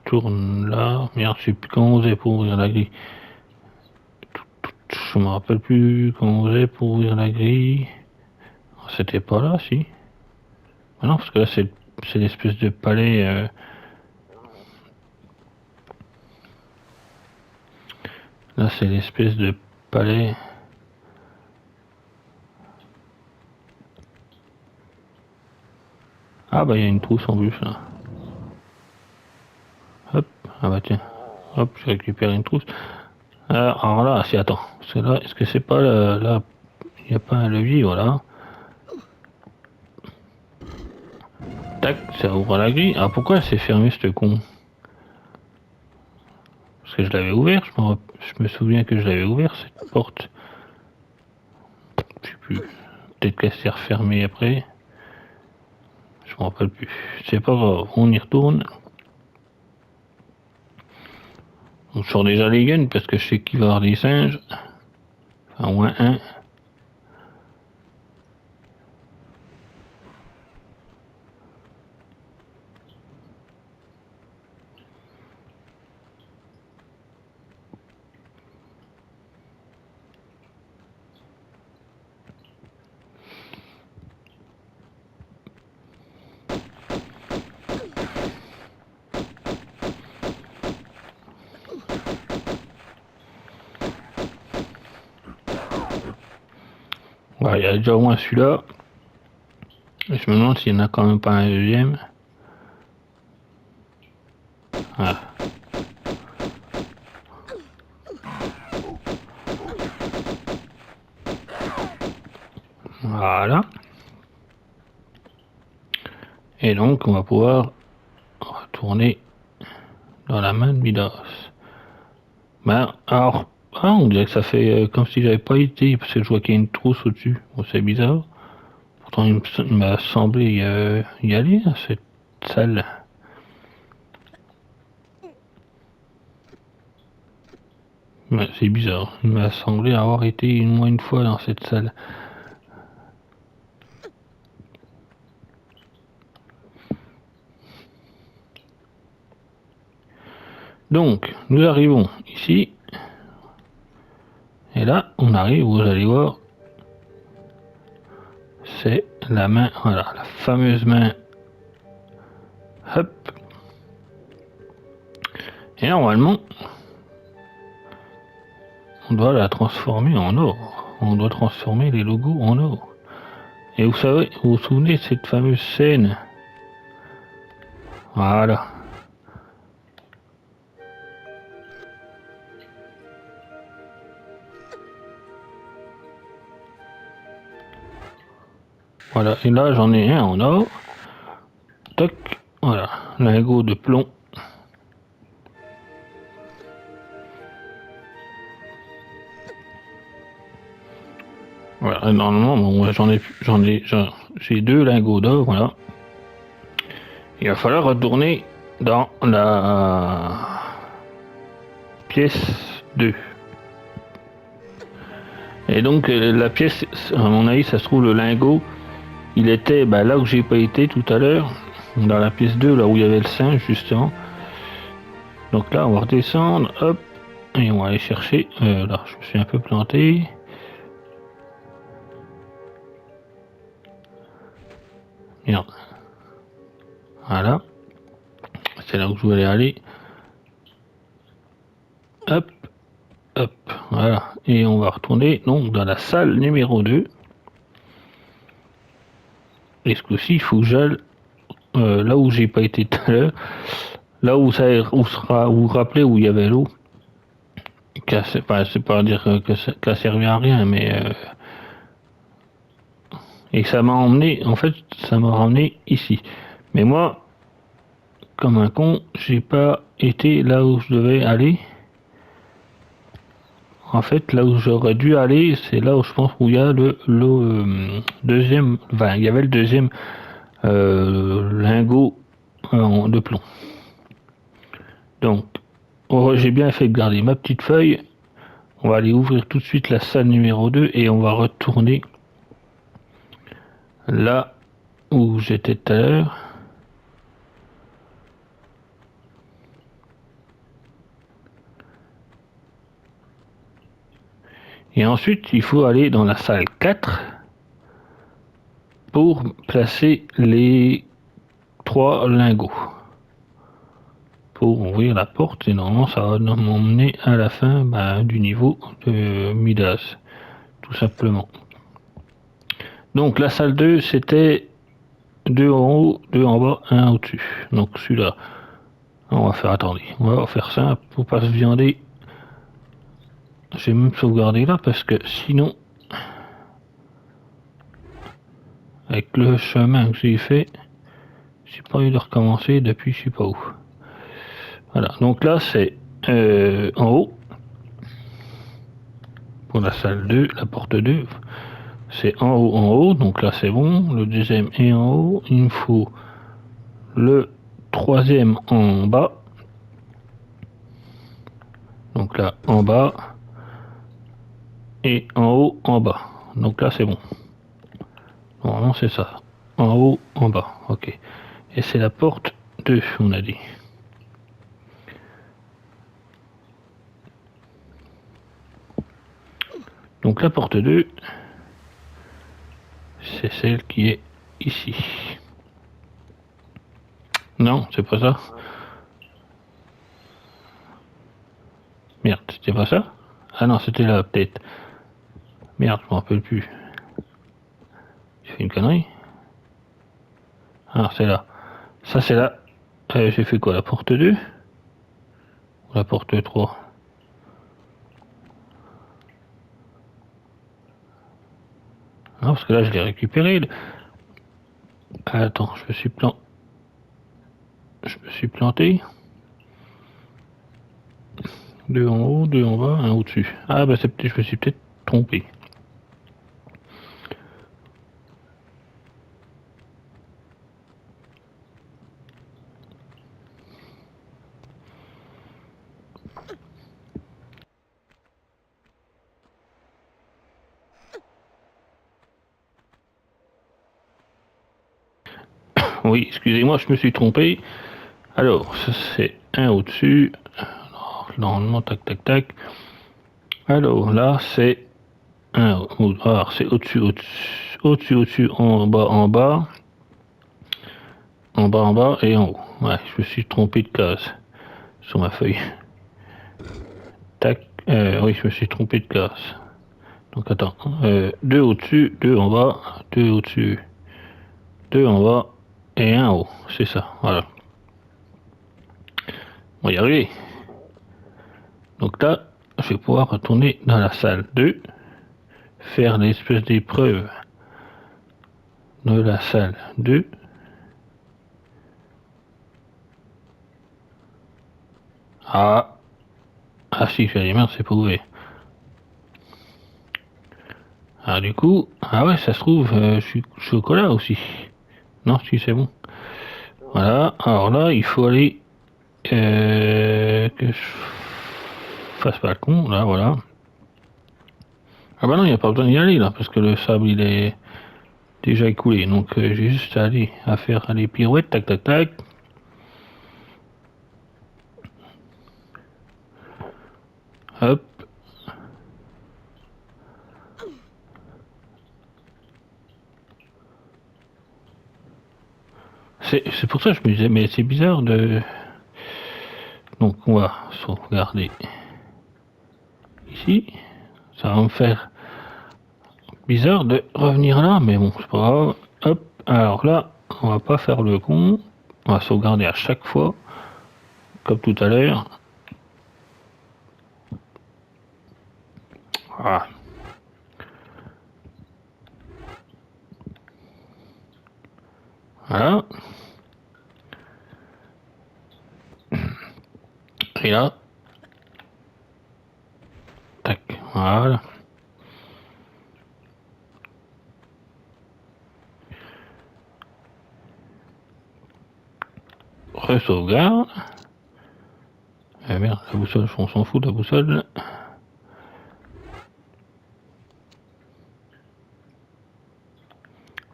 retourne là? Merde, je sais plus comment on faisait pour ouvrir la grille. Je me rappelle plus comment on faisait pour ouvrir la grille. C'était pas là, si. Ah non, parce que là, c'est l'espèce de palais. Là, c'est l'espèce de palais. Ah bah, il y a une trousse en plus, là. Hop, ah bah tiens. Hop, je récupère une trousse. Alors là, si, attends. Parce que là, est-ce que c'est pas là, il n'y a pas un levier, voilà. Tac, ça ouvre la grille. Ah, pourquoi c'est fermé, ce con? Parce que je l'avais ouvert, je me souviens que je l'avais ouvert, cette porte. Je sais plus. Peut-être qu'elle s'est refermée après. Je me rappelle plus. C'est pas grave, on y retourne. On sort déjà les guns parce que je sais qu'il va y avoir des singes. Enfin, au moins un. Voilà, il y a déjà au moins celui-là. Je me demande s'il n'y en a quand même pas un deuxième. Ah. Voilà. Et donc, on va pouvoir retourner dans la main de Midas. Ben, alors, ah, on dirait que ça fait comme si j'avais pas été, parce que je vois qu'il y a une trousse au-dessus. Bon, c'est bizarre. Pourtant, il m'a semblé y aller, à cette salle. Ouais, c'est bizarre. Il m'a semblé avoir été au moins une fois dans cette salle. Donc, nous arrivons ici. Et là, on arrive, vous allez voir, c'est la main, voilà, la fameuse main. Hop. Et normalement, on doit la transformer en or. On doit transformer les logos en or. Et vous savez, vous vous souvenez de cette fameuse scène? Voilà. Voilà, et là j'en ai un en or. Toc, voilà, lingot de plomb. Voilà, normalement, bon, moi j'ai deux lingots d'or, voilà. Il va falloir retourner dans la pièce 2. Et donc la pièce, à mon avis, ça se trouve le lingot, il était là où j'ai pas été tout à l'heure, dans la pièce 2, là où il y avait le singe justement. Donc là, on va redescendre, hop, et on va aller chercher. Là, je me suis un peu planté. Merde. Voilà. C'est là où je voulais aller. Hop, hop, voilà. Et on va retourner donc dans la salle numéro 2. Et ce coup-ci, il faut que j'aille là où j'ai pas été tout à l'heure. Là où ça où sera, vous vous rappelez où il y avait l'eau. C'est pas dire que ça a servi à rien, mais et ça m'a emmené, en fait, ça m'a ramené ici. Mais moi, comme un con, j'ai pas été là où je devais aller. En fait, là où j'aurais dû aller, c'est là où je pense où il y a le deuxième, enfin, il y avait le deuxième lingot de plomb. Donc, j'ai bien fait de garder ma petite feuille. On va aller ouvrir tout de suite la salle numéro 2 et on va retourner là où j'étais tout à l'heure. Et ensuite, il faut aller dans la salle 4 pour placer les 3 lingots. Pour ouvrir la porte, et normalement ça va m'emmener à la fin du niveau de Midas, tout simplement. Donc la salle 2, c'était 2 en haut, 2 en bas, 1 au-dessus. Donc celui-là, on va faire, attendez, on va faire ça pour pas se viander. J'ai même sauvegardé là parce que sinon, avec le chemin que j'ai fait, j'ai pas eu de recommencer depuis je sais pas où. Voilà, donc là c'est en haut, pour la salle 2, la porte 2, c'est en haut, donc là c'est bon, le deuxième est en haut, il me faut le troisième en bas, donc là en bas, et en haut, en bas, donc là c'est bon, normalement c'est ça, en haut, en bas, ok, et c'est la porte 2, on a dit. Donc la porte 2, c'est celle qui est ici. Non, c'est pas ça. Merde, c'était pas ça. Ah non, c'était là peut-être. Merde, je m'en rappelle plus. fait une connerie. Ah, c'est là. Ça, c'est là. J'ai fait quoi? La porte 2 ou la porte 3? Non, parce que là, je l'ai récupéré. Attends, je me suis planté. Deux en haut, deux en bas, un au-dessus. Ah, bah, je me suis peut-être trompé. Oui, excusez-moi, je me suis trompé. Alors, ça, c'est un au-dessus. Normalement, tac, tac, tac. Alors, là, c'est alors, c'est au-dessus, au-dessus, au-dessus, au-dessus, en bas, en bas. En bas, en bas et en haut. Ouais, je me suis trompé de case sur ma feuille. Tac. Oui, je me suis trompé de case. Donc attends. Deux au-dessus, deux en bas, deux au-dessus, deux en bas et un en haut. C'est ça. Voilà. On va y arriver. Donc là, je vais pouvoir retourner dans la salle 2, faire l'espèce d'épreuve de la salle 2. Ah, ah si, j'allais merde, c'est pas ouvert. Ah du coup, ah ouais, ça se trouve, je suis chocolat aussi. Non, si c'est bon. Voilà, alors là, il faut aller que je fasse pas le con, là, voilà. Ah bah non, il n'y a pas besoin d'y aller là, parce que le sable il est déjà écoulé, donc j'ai juste à aller à faire les pirouettes, tac tac tac. Hop. C'est pour ça que je me disais, mais c'est bizarre de... Donc on va sauvegarder ici. Ça va me faire bizarre de revenir là, mais bon, c'est pas grave. Hop, alors là, on va pas faire le con. On va sauvegarder à chaque fois, comme tout à l'heure. Voilà. Voilà. Et là, tac, voilà. Re-sauvegarde. Eh merde, la boussole, on s'en fout de la boussole.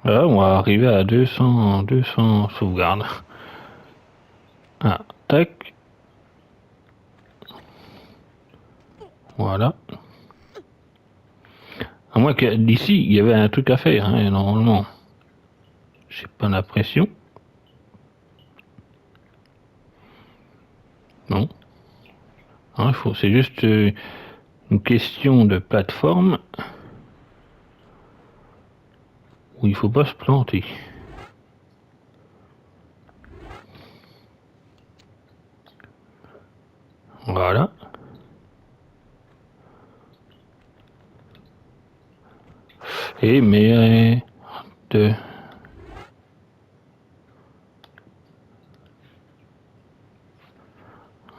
Là, on va arriver à 200 sauvegardes. Ah, tac. Voilà. À moins que d'ici, il y avait un truc à faire, hein, normalement. J'ai pas l'impression. Non. Hein, c'est juste une question de plateforme où il faut pas se planter. Voilà. Et mais de...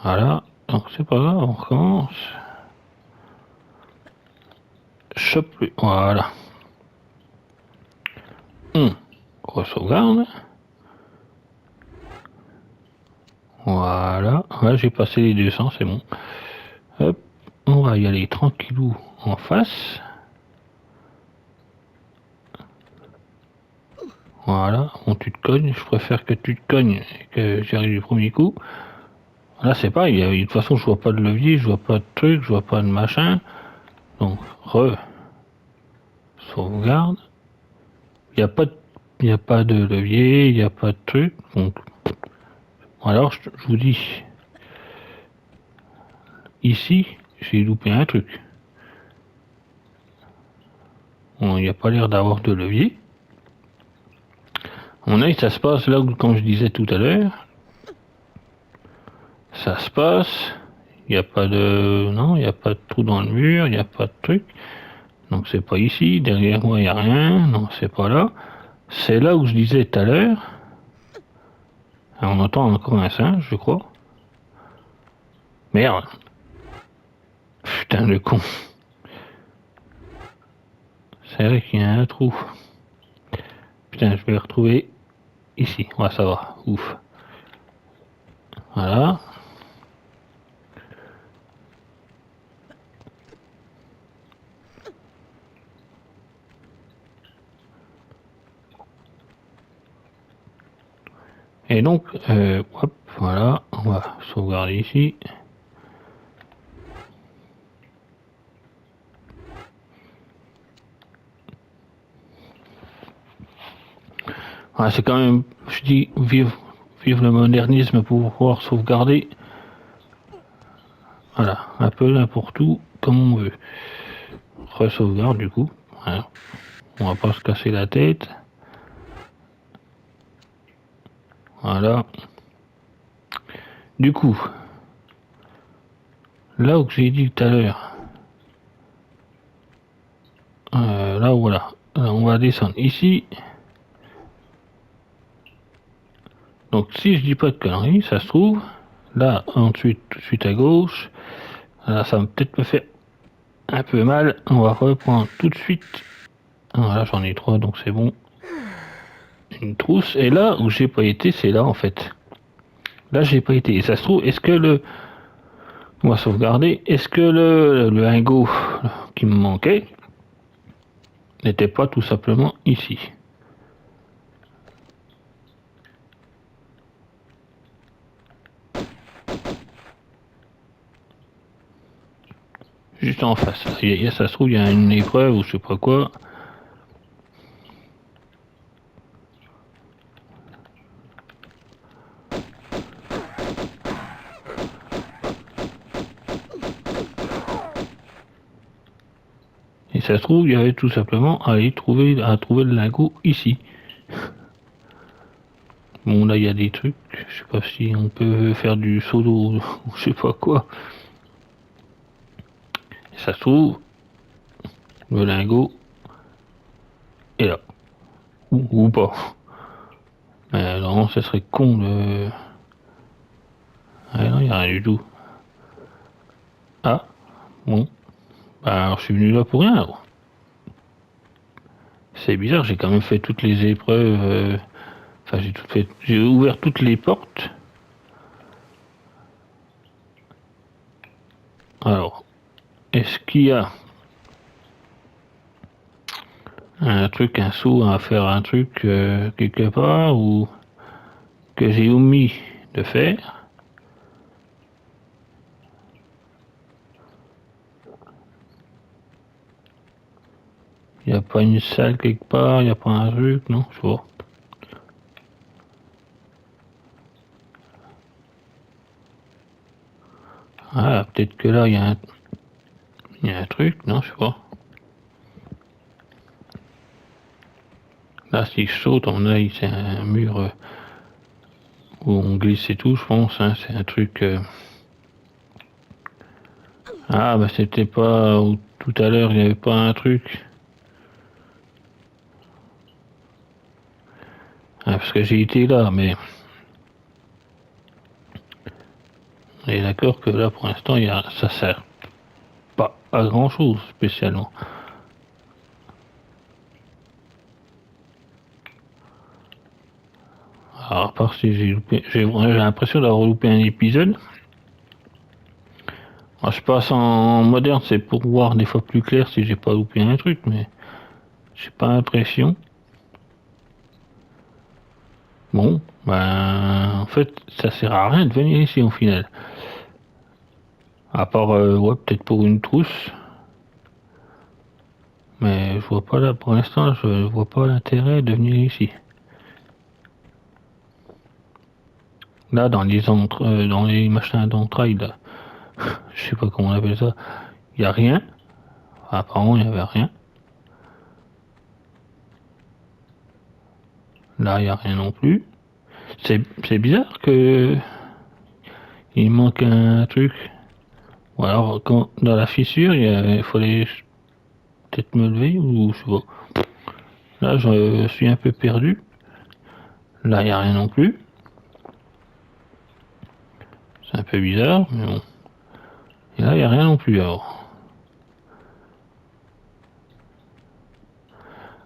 Voilà. Donc c'est pas grave, on recommence. Chope. Voilà. On re-sauvegarde. Voilà. Ouais, j'ai passé les 200, c'est bon. Hop. On va y aller tranquillou en face. Voilà. Bon, tu te cognes. Je préfère que tu te cognes et que j'y arrive du premier coup. Là, c'est pareil. De toute façon, je vois pas de levier, je vois pas de truc, je vois pas de machin. Donc, sauvegarde. Il n'y a pas de... Il n'y a pas de levier, il n'y a pas de truc. Donc, alors je vous dis, ici, j'ai loupé un truc. Bon, il n'y a pas l'air d'avoir de levier. À mon avis, ça se passe là où, comme je disais tout à l'heure, ça se passe. Il n'y a pas de... Non, il n'y a pas de trou dans le mur, il n'y a pas de truc. Donc c'est pas ici. Derrière moi, il n'y a rien. Non, c'est pas là. C'est là où je disais tout à l'heure. On entend encore un singe, je crois. Merde. Putain, le con. C'est vrai qu'il y a un trou. Putain, je vais le retrouver ici. Ouais, ça va. Ouf. Voilà. Et donc, hop, voilà. On va sauvegarder ici. Voilà, c'est quand même, je dis, vive le modernisme pour pouvoir sauvegarder. Voilà, un peu n'importe où, comme on veut. Re-sauvegarde du coup. Voilà. On va pas se casser la tête. Voilà. Du coup, là où j'ai dit tout à l'heure, là voilà, on va descendre ici. Donc si je dis pas de conneries, ça se trouve, là ensuite tout de suite à gauche, là ça va peut-être me faire un peu mal. On va reprendre tout de suite. Voilà, j'en ai 3 donc c'est bon. Une trousse. Et là où j'ai pas été, c'est là en fait. Là j'ai pas été. Et ça se trouve, est-ce que le... On va sauvegarder. Est-ce que le lingot qui me manquait n'était pas tout simplement ici? Juste en face. Ça se trouve, il y a une épreuve ou je sais pas quoi. Et ça se trouve, il y avait tout simplement à trouver le lingot ici. Bon, là, il y a des trucs. Je sais pas si on peut faire du solo ou je sais pas quoi. Et ça se trouve, le lingot est là. Ou pas. Mais non, ça serait con de... Ah non, il n'y a rien du tout. Ah, bon. Bah, alors je suis venu là pour rien, alors. C'est bizarre, j'ai quand même fait toutes les épreuves. Enfin, j'ai ouvert toutes les portes. Alors, est-ce qu'il y a un truc, un saut à faire un truc quelque part ou que j'ai omis de faire? Il n'y a pas une salle quelque part, il n'y a pas un truc, non? Je vois. Ah, peut-être que là, il y a un truc, non? Je sais pas. Là, si je saute, on a, c'est un mur où on glisse et tout, je pense. Hein, c'est un truc... Ah, bah c'était pas... Tout à l'heure, il n'y avait pas un truc. Ah, parce que j'ai été là, mais... On est d'accord que là, pour l'instant, ça sert pas à grand-chose, spécialement. Alors, à part si j'ai l'impression d'avoir loupé un épisode. Alors, je passe en moderne, c'est pour voir des fois plus clair si j'ai pas loupé un truc, mais j'ai pas l'impression. Bon, ben, en fait, ça sert à rien de venir ici au final. À part, ouais, peut-être pour une trousse. Mais je vois pas là, pour l'instant, je vois pas l'intérêt de venir ici. Là, dans les machins d'entrailles, là, je sais pas comment on appelle ça, il y a rien. Apparemment, il y avait rien. Là, il n'y a rien non plus. C'est bizarre que il manque un truc. Ou alors, quand, dans la fissure, il fallait peut-être me lever ou je sais pas. Là, je suis un peu perdu. Là, il n'y a rien non plus. C'est un peu bizarre, mais bon. Et là, il n'y a rien non plus, alors.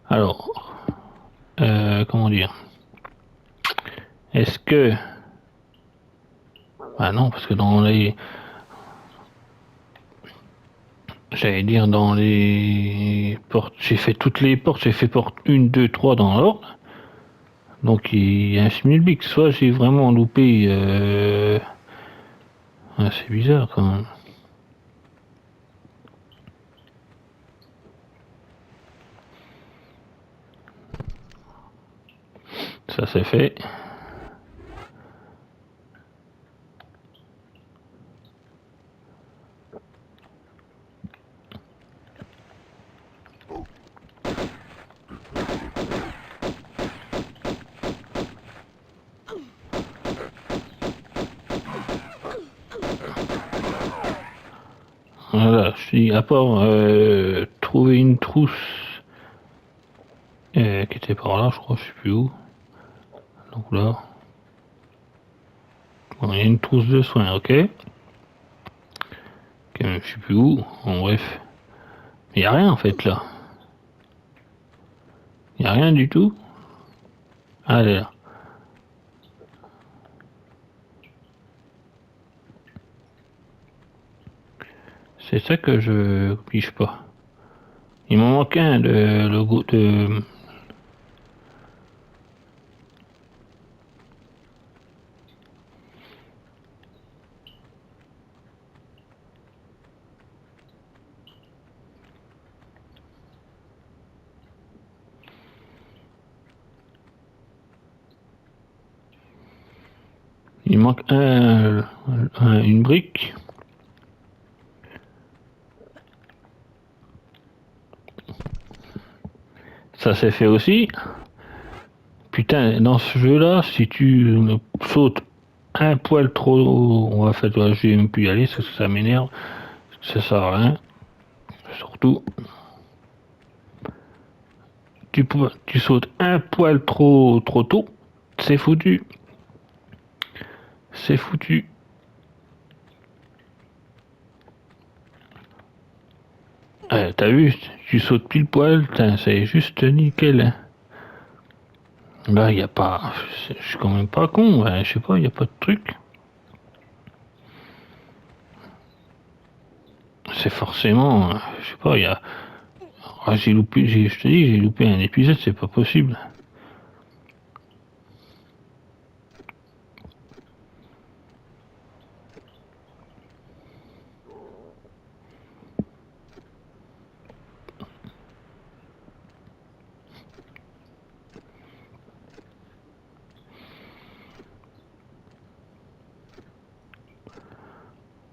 Alors, comment dire? Est-ce que... Ah non, parce que dans les... J'allais dire dans les portes... J'ai fait toutes les portes, j'ai fait porte 1, 2, 3 dans l'ordre. Donc il y a un simulbic. Soit j'ai vraiment loupé... Ah, c'est bizarre quand même. Ça c'est fait. Voilà, je dis, à part trouver une trousse qui était par là, je crois, je sais plus où. Donc là, bon, il y a une trousse de soins, ok. Je sais plus où, en bref. Il n'y a rien en fait là. Il n'y a rien du tout. Allez là. C'est ça que je pige pas. Il m'en manque un de logo de. Il manque une brique. Ça c'est fait aussi. Putain, dans ce jeu-là, si tu sautes un poil trop haut, on va faire, je vais même plus y aller, ça m'énerve. Ça sert à rien. Surtout, tu sautes un poil trop tôt, c'est foutu. C'est foutu. T'as vu, tu sautes pile poil, c'est juste nickel. Là, il n'y a pas. Je suis quand même pas con, je sais pas, il n'y a pas de truc. C'est forcément. Je sais pas, il y a. Ah, j'ai loupé, je te dis, j'ai loupé un épisode, c'est pas possible.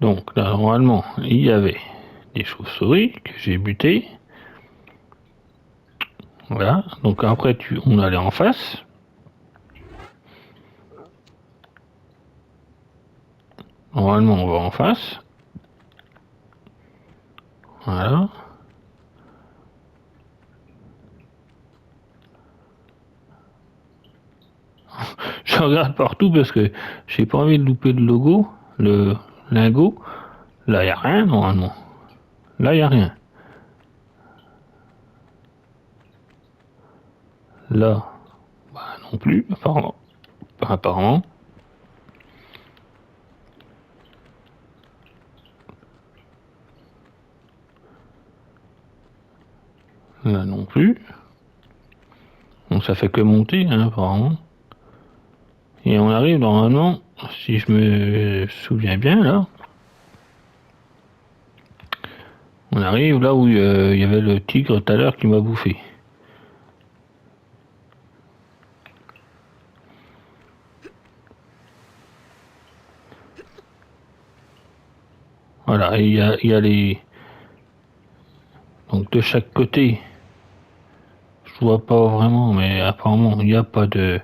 Donc là, normalement, il y avait des chauves-souris que j'ai butées. Voilà. Donc après, on allait en face. Normalement, on va en face. Voilà. Je regarde partout parce que j'ai pas envie de louper le logo, le lingot. Là, il n'y a rien normalement. Là, il n'y a rien. Là, bah, non plus, apparemment. Apparemment. Là non plus. Donc ça fait que monter, hein, apparemment. Et on arrive normalement, si je me souviens bien là, on arrive là où il y avait le tigre tout à l'heure qui m'a bouffé. Voilà, et il y a les... Donc de chaque côté, Je vois pas vraiment, mais apparemment il n'y a pas de...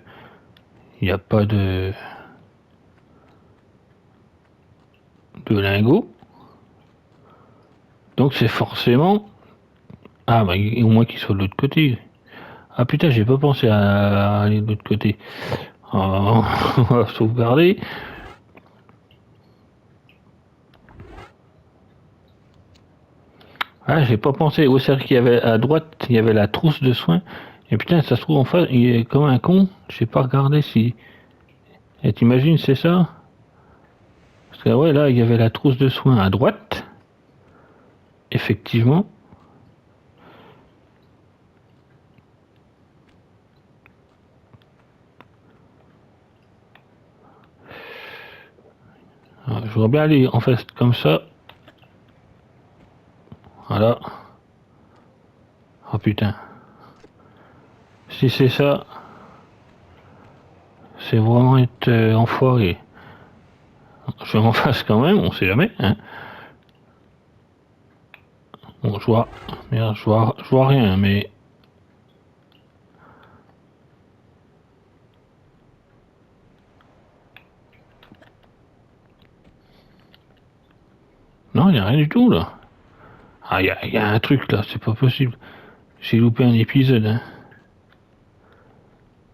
Il n'y a pas de lingots. Donc c'est forcément... Ah bah au moins qu'il soit de l'autre côté. Ah putain, j'ai pas pensé à aller de l'autre côté. On va sauvegarder. Ah, j'ai pas pensé. Au cercle qu'il y avait à droite, il y avait la trousse de soins. Et putain, ça se trouve en face, il est comme un con. J'ai pas regardé si... Et t'imagines, c'est ça? Parce que ouais, là, il y avait la trousse de soins à droite. Effectivement. Alors, je voudrais bien aller en face comme ça. Voilà. Oh putain. Si c'est ça, c'est vraiment être enfoiré. Je vais en face quand même, on sait jamais. Hein. Bon, je vois. Merde, je vois rien, mais. Non, il n'y a rien du tout là. Ah, il y a un truc là, c'est pas possible. J'ai loupé un épisode. Hein.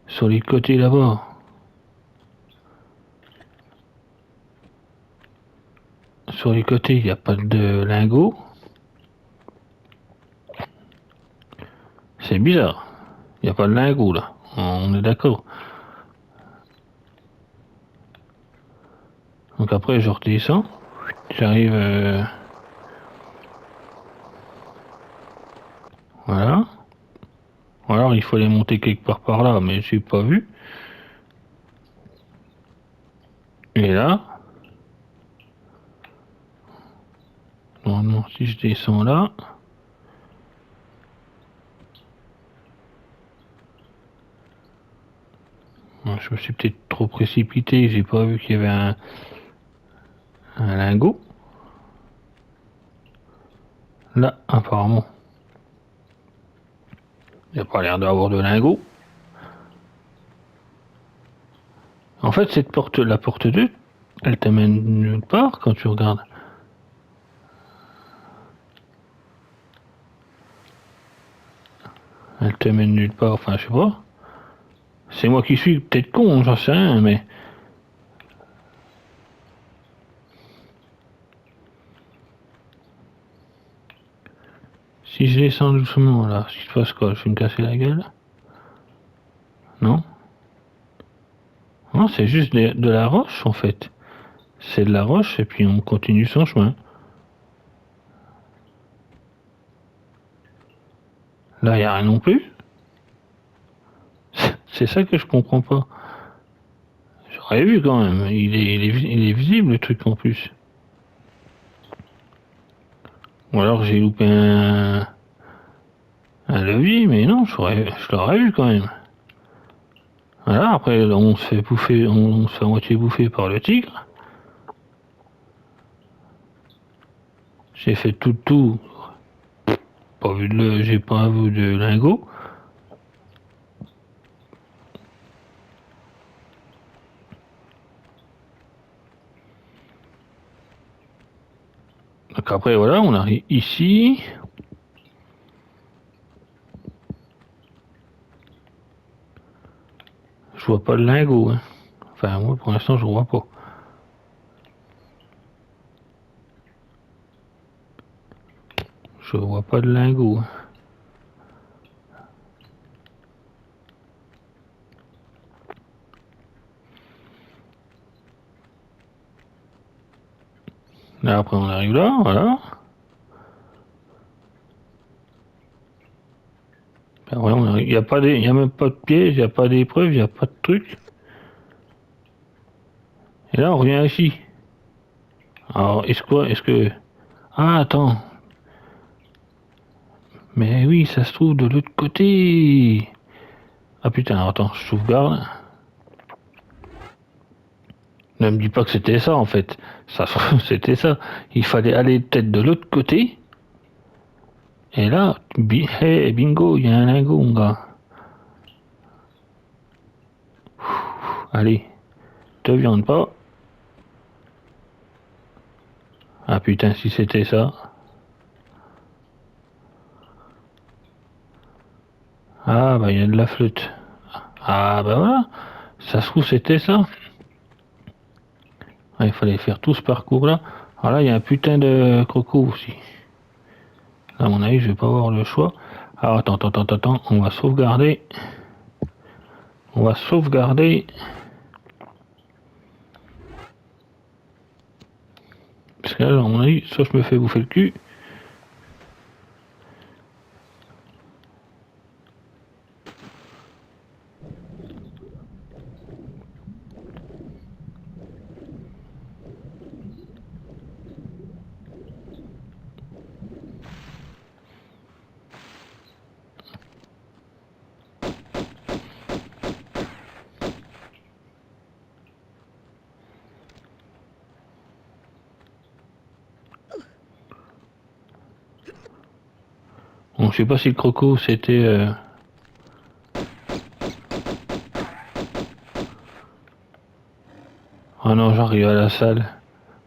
Sur les côtés là-bas. Sur les côtés, il n'y a pas de lingots. C'est bizarre. Il n'y a pas de lingots là. On est d'accord. Donc après, je redescends. J'arrive. Voilà. Ou alors il faut les monter quelque part par là, mais j'ai pas vu. Et là. Normalement, si je descends là. Je me suis peut-être trop précipité, j'ai pas vu qu'il y avait un lingot. Là, apparemment, il n'y a pas l'air d'avoir de lingot. En fait, cette porte, la porte 2, elle t'amène nulle part quand tu regardes. Elle t'amène nulle part, enfin, je sais pas. C'est moi qui suis peut-être con, j'en sais rien, mais... Si je descends doucement, là, ce qui se passe quoi? Je vais me casser la gueule? Non? Non, c'est juste de la roche, en fait. C'est de la roche, et puis on continue son chemin. Là, il n'y a rien non plus. C'est ça que je comprends pas. J'aurais vu quand même. Il est visible le truc en plus. Ou alors j'ai loupé un levier, mais non, je l'aurais vu quand même. Voilà, après on se fait bouffer, on se fait à moitié bouffer par le tigre. J'ai fait tout. Pas vu j'ai pas vu de lingot. Donc après voilà, on arrive ici. Je vois pas de lingot. Hein. Enfin moi pour l'instant je vois pas. Je vois pas de lingot. Là après on arrive là, voilà. Ben ouais, il y a même pas de piège, il n'y a pas d'épreuve, il n'y a pas de truc. Et là on revient ici. Alors est-ce que... Ah attends. Mais oui, ça se trouve de l'autre côté. Ah putain, attends, je sauvegarde. Ne me dis pas que c'était ça en fait. Ça, c'était ça. Il fallait aller peut-être de l'autre côté. Et là, hey, bingo, il y a un lingot, mon gars. Allez, te viande pas. Ah putain, si c'était ça. Ah bah il y a de la flûte. Ah bah voilà. Ça se trouve c'était ça. Ah, il fallait faire tout ce parcours là. Alors là il y a un putain de croco aussi. À mon avis je vais pas avoir le choix. Alors attends. On va sauvegarder. On va sauvegarder. Parce que là à mon avis soit je me fais bouffer le cul. Bon je sais pas si le croco c'était... Oh non j'arrive à la salle.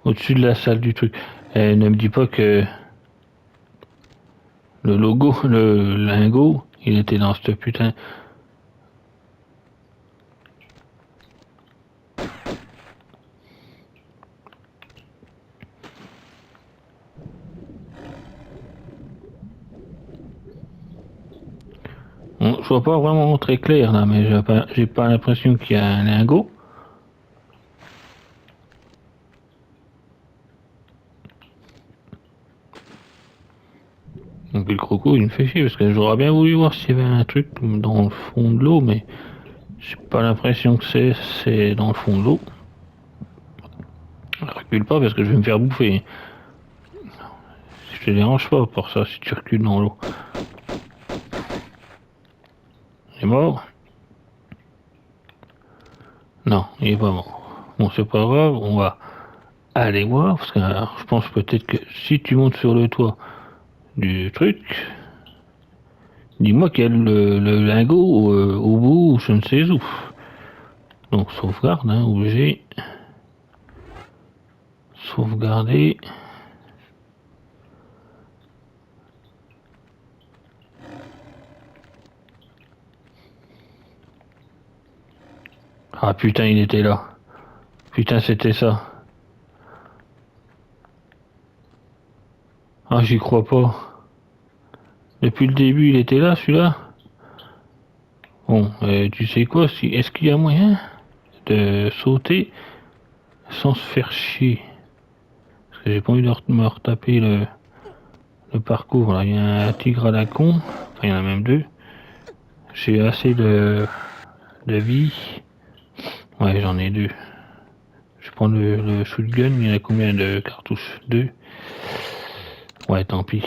Au-dessus de la salle du truc. Et ne me dis pas que le logo, le lingot, il était dans ce putain. Bon, je vois pas vraiment très clair là, mais j'ai pas l'impression qu'il y a un lingot. Donc le croco il me fait chier parce que j'aurais bien voulu voir s'il y avait un truc dans le fond de l'eau, mais j'ai pas l'impression que c'est dans le fond de l'eau. Recule pas parce que je vais me faire bouffer. Je te dérange pas pour ça si tu recules dans l'eau. Il est mort? Non, il est pas mort. Bon c'est pas grave, on va aller voir parce que alors, je pense peut-être que si tu montes sur le toit du truc, dis-moi qu'il y a le lingot au bout ou je ne sais où. Donc sauvegarde, hein, obligé. Sauvegarder. Ah putain, il était là. Putain, c'était ça. Ah, j'y crois pas. Depuis le début, il était là, celui-là. Bon, tu sais quoi, si est-ce qu'il y a moyen de sauter sans se faire chier? Parce que j'ai pas envie de me retaper le parcours. Là, il y a un tigre à la con. Enfin, il y en a même deux. J'ai assez de vie. Ouais, j'en ai deux. Je prends le shotgun. Il y en a combien de cartouches? Deux. Ouais, tant pis.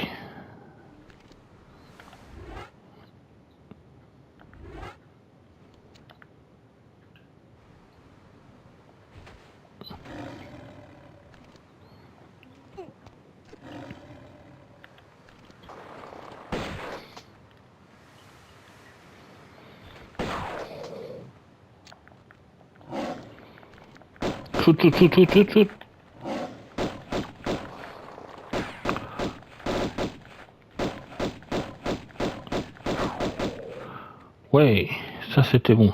Shoot. Ouais, ça c'était bon.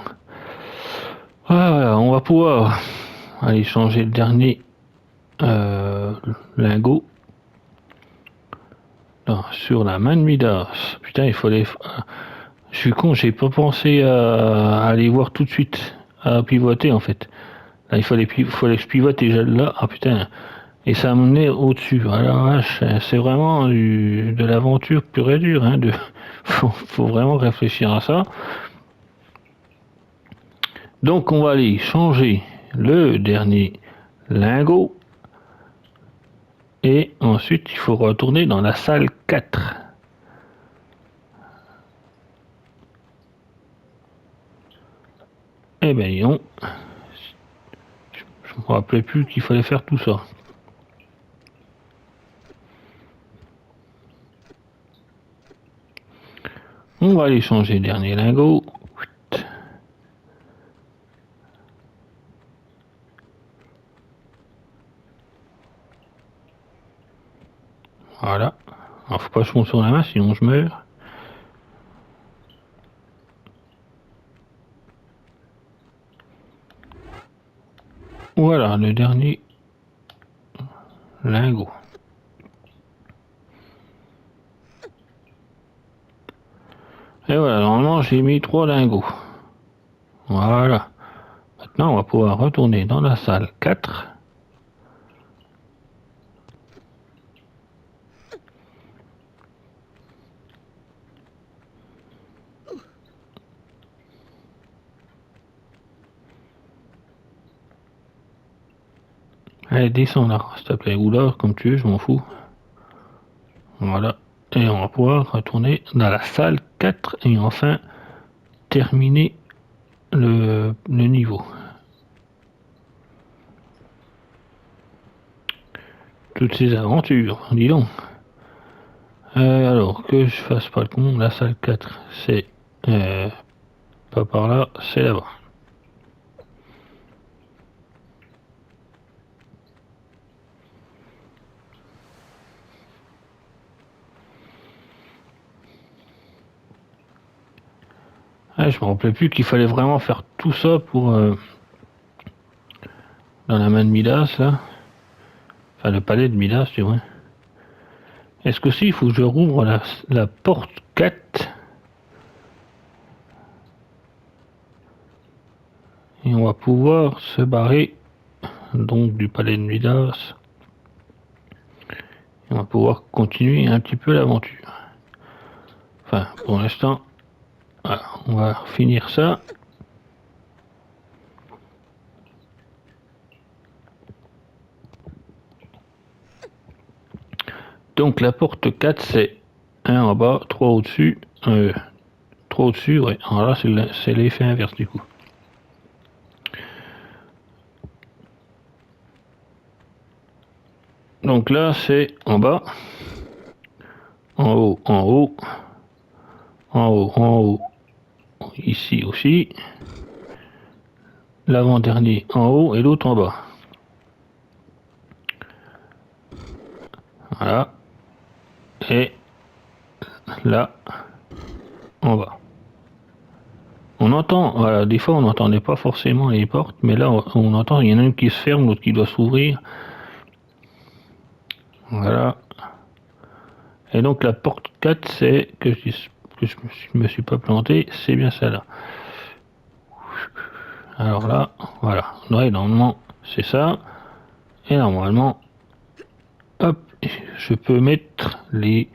Voilà, on va pouvoir aller changer le dernier lingot sur la main de Midas. Putain, il fallait. Je suis con, j'ai pas pensé à aller voir tout de suite, à pivoter en fait. Là, fallait que je pivote déjà là. Ah putain, et ça m'amenait au-dessus. Alors, c'est vraiment de l'aventure pure et dure. Hein, faut vraiment réfléchir à ça. Donc, on va aller changer le dernier lingot. Et ensuite, il faut retourner dans la salle 4. Eh ben, non. Je me rappelais plus qu'il fallait faire tout ça. On va aller changer le dernier lingot. Voilà. Alors faut pas que je monte sur la main sinon je meurs. Voilà le dernier lingot. Et voilà, normalement j'ai mis 3 lingots. Voilà. Maintenant on va pouvoir retourner dans la salle 4. Allez, descends là, s'il te plaît, ou là, comme tu veux, je m'en fous. Voilà. Et on va pouvoir retourner dans la salle 4 et enfin terminer le niveau. Toutes ces aventures, dis donc. Alors, que je fasse pas le con, la salle 4, c'est pas par là, c'est là-bas. Ah, je me rappelais plus qu'il fallait vraiment faire tout ça pour dans la main de Midas là. Enfin le palais de Midas, tu vois. Est-ce que si il faut que je rouvre la porte 4 et on va pouvoir se barrer donc du palais de Midas. Et on va pouvoir continuer un petit peu l'aventure. Enfin pour l'instant, voilà, on va finir ça. Donc la porte 4 c'est 1 en bas, 3 au-dessus, 3 au-dessus, ouais. Alors là c'est l'effet inverse du coup. Donc là c'est en bas, en haut, en haut, en haut, en haut, ici aussi, l'avant-dernier en haut et l'autre en bas. Voilà. Et là, en bas. On entend, voilà, des fois on n'entendait pas forcément les portes, mais là on entend, il y en a une qui se ferme, l'autre qui doit s'ouvrir. Voilà. Et donc la porte 4, c'est que je me suis pas planté, c'est bien celle-là. Alors là, voilà. Ouais, normalement, c'est ça. Et normalement, hop, je peux mettre les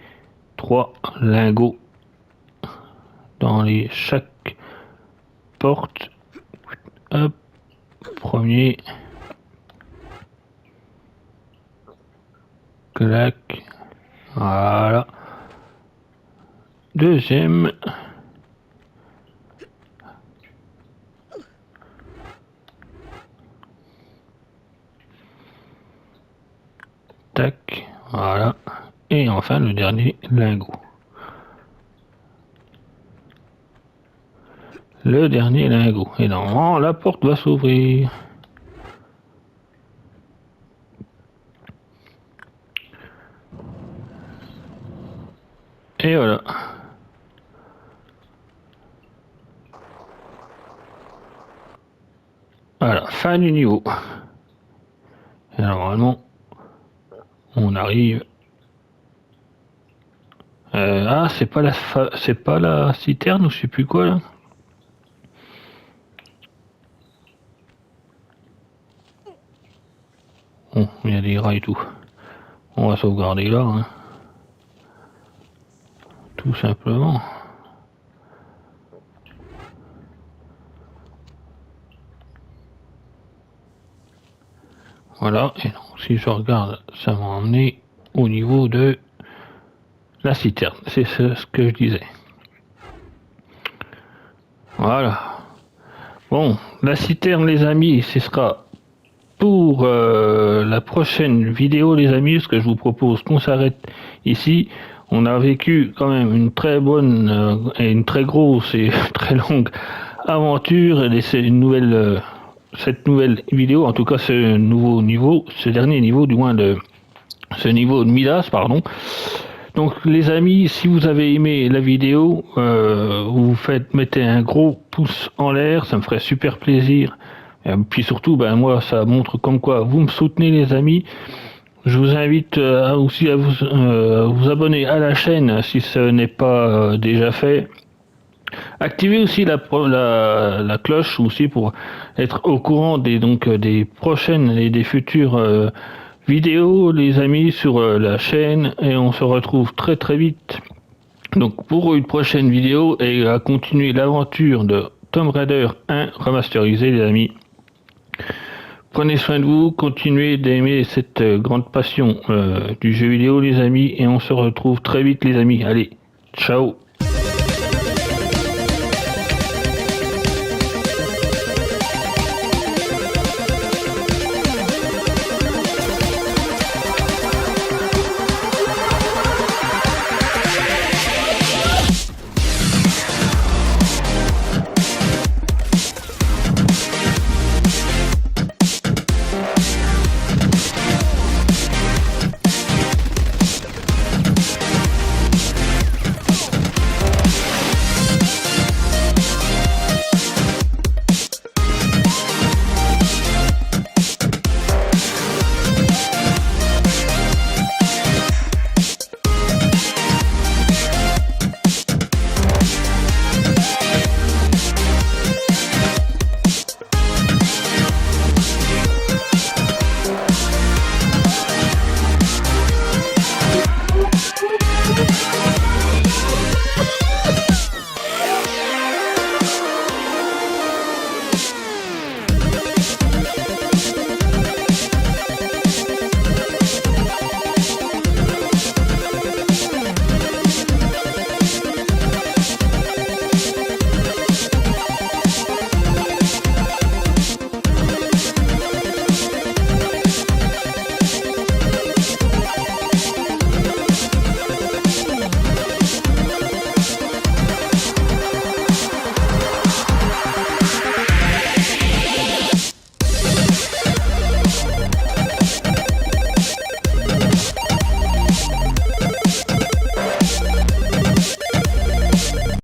3 lingots dans chaque porte. Hop, premier. Clac. Voilà. Deuxième. Tac. Voilà. Et enfin le dernier lingot. Le dernier lingot. Et normalement la porte va s'ouvrir. Et voilà. Voilà, fin du niveau. Et normalement, on arrive. Ah, c'est pas la citerne ou je sais plus quoi là. Bon, il y a des rats et tout. On va sauvegarder là, hein. Tout simplement. Voilà, et donc si je regarde, ça m'a emmené au niveau de la citerne. C'est ce que je disais. Voilà. Bon, la citerne les amis, ce sera pour la prochaine vidéo les amis, parce que je vous propose qu'on s'arrête ici. On a vécu quand même une très bonne et une très grosse et très longue aventure et c'est cette nouvelle vidéo, en tout cas ce nouveau niveau, ce dernier niveau du moins de ce niveau de Midas, pardon. Donc les amis, si vous avez aimé la vidéo, mettez un gros pouce en l'air, ça me ferait super plaisir. Et puis surtout, ben moi, ça montre comme quoi vous me soutenez les amis. Je vous invite aussi à vous abonner à la chaîne si ce n'est pas déjà fait. Activez aussi la cloche aussi pour être au courant des prochaines et des futures vidéos, les amis, sur la chaîne. Et on se retrouve très très vite. Donc pour une prochaine vidéo et à continuer l'aventure de Tomb Raider 1 remasterisé, les amis. Prenez soin de vous, continuez d'aimer cette grande passion du jeu vidéo, les amis, et on se retrouve très vite, les amis. Allez, ciao!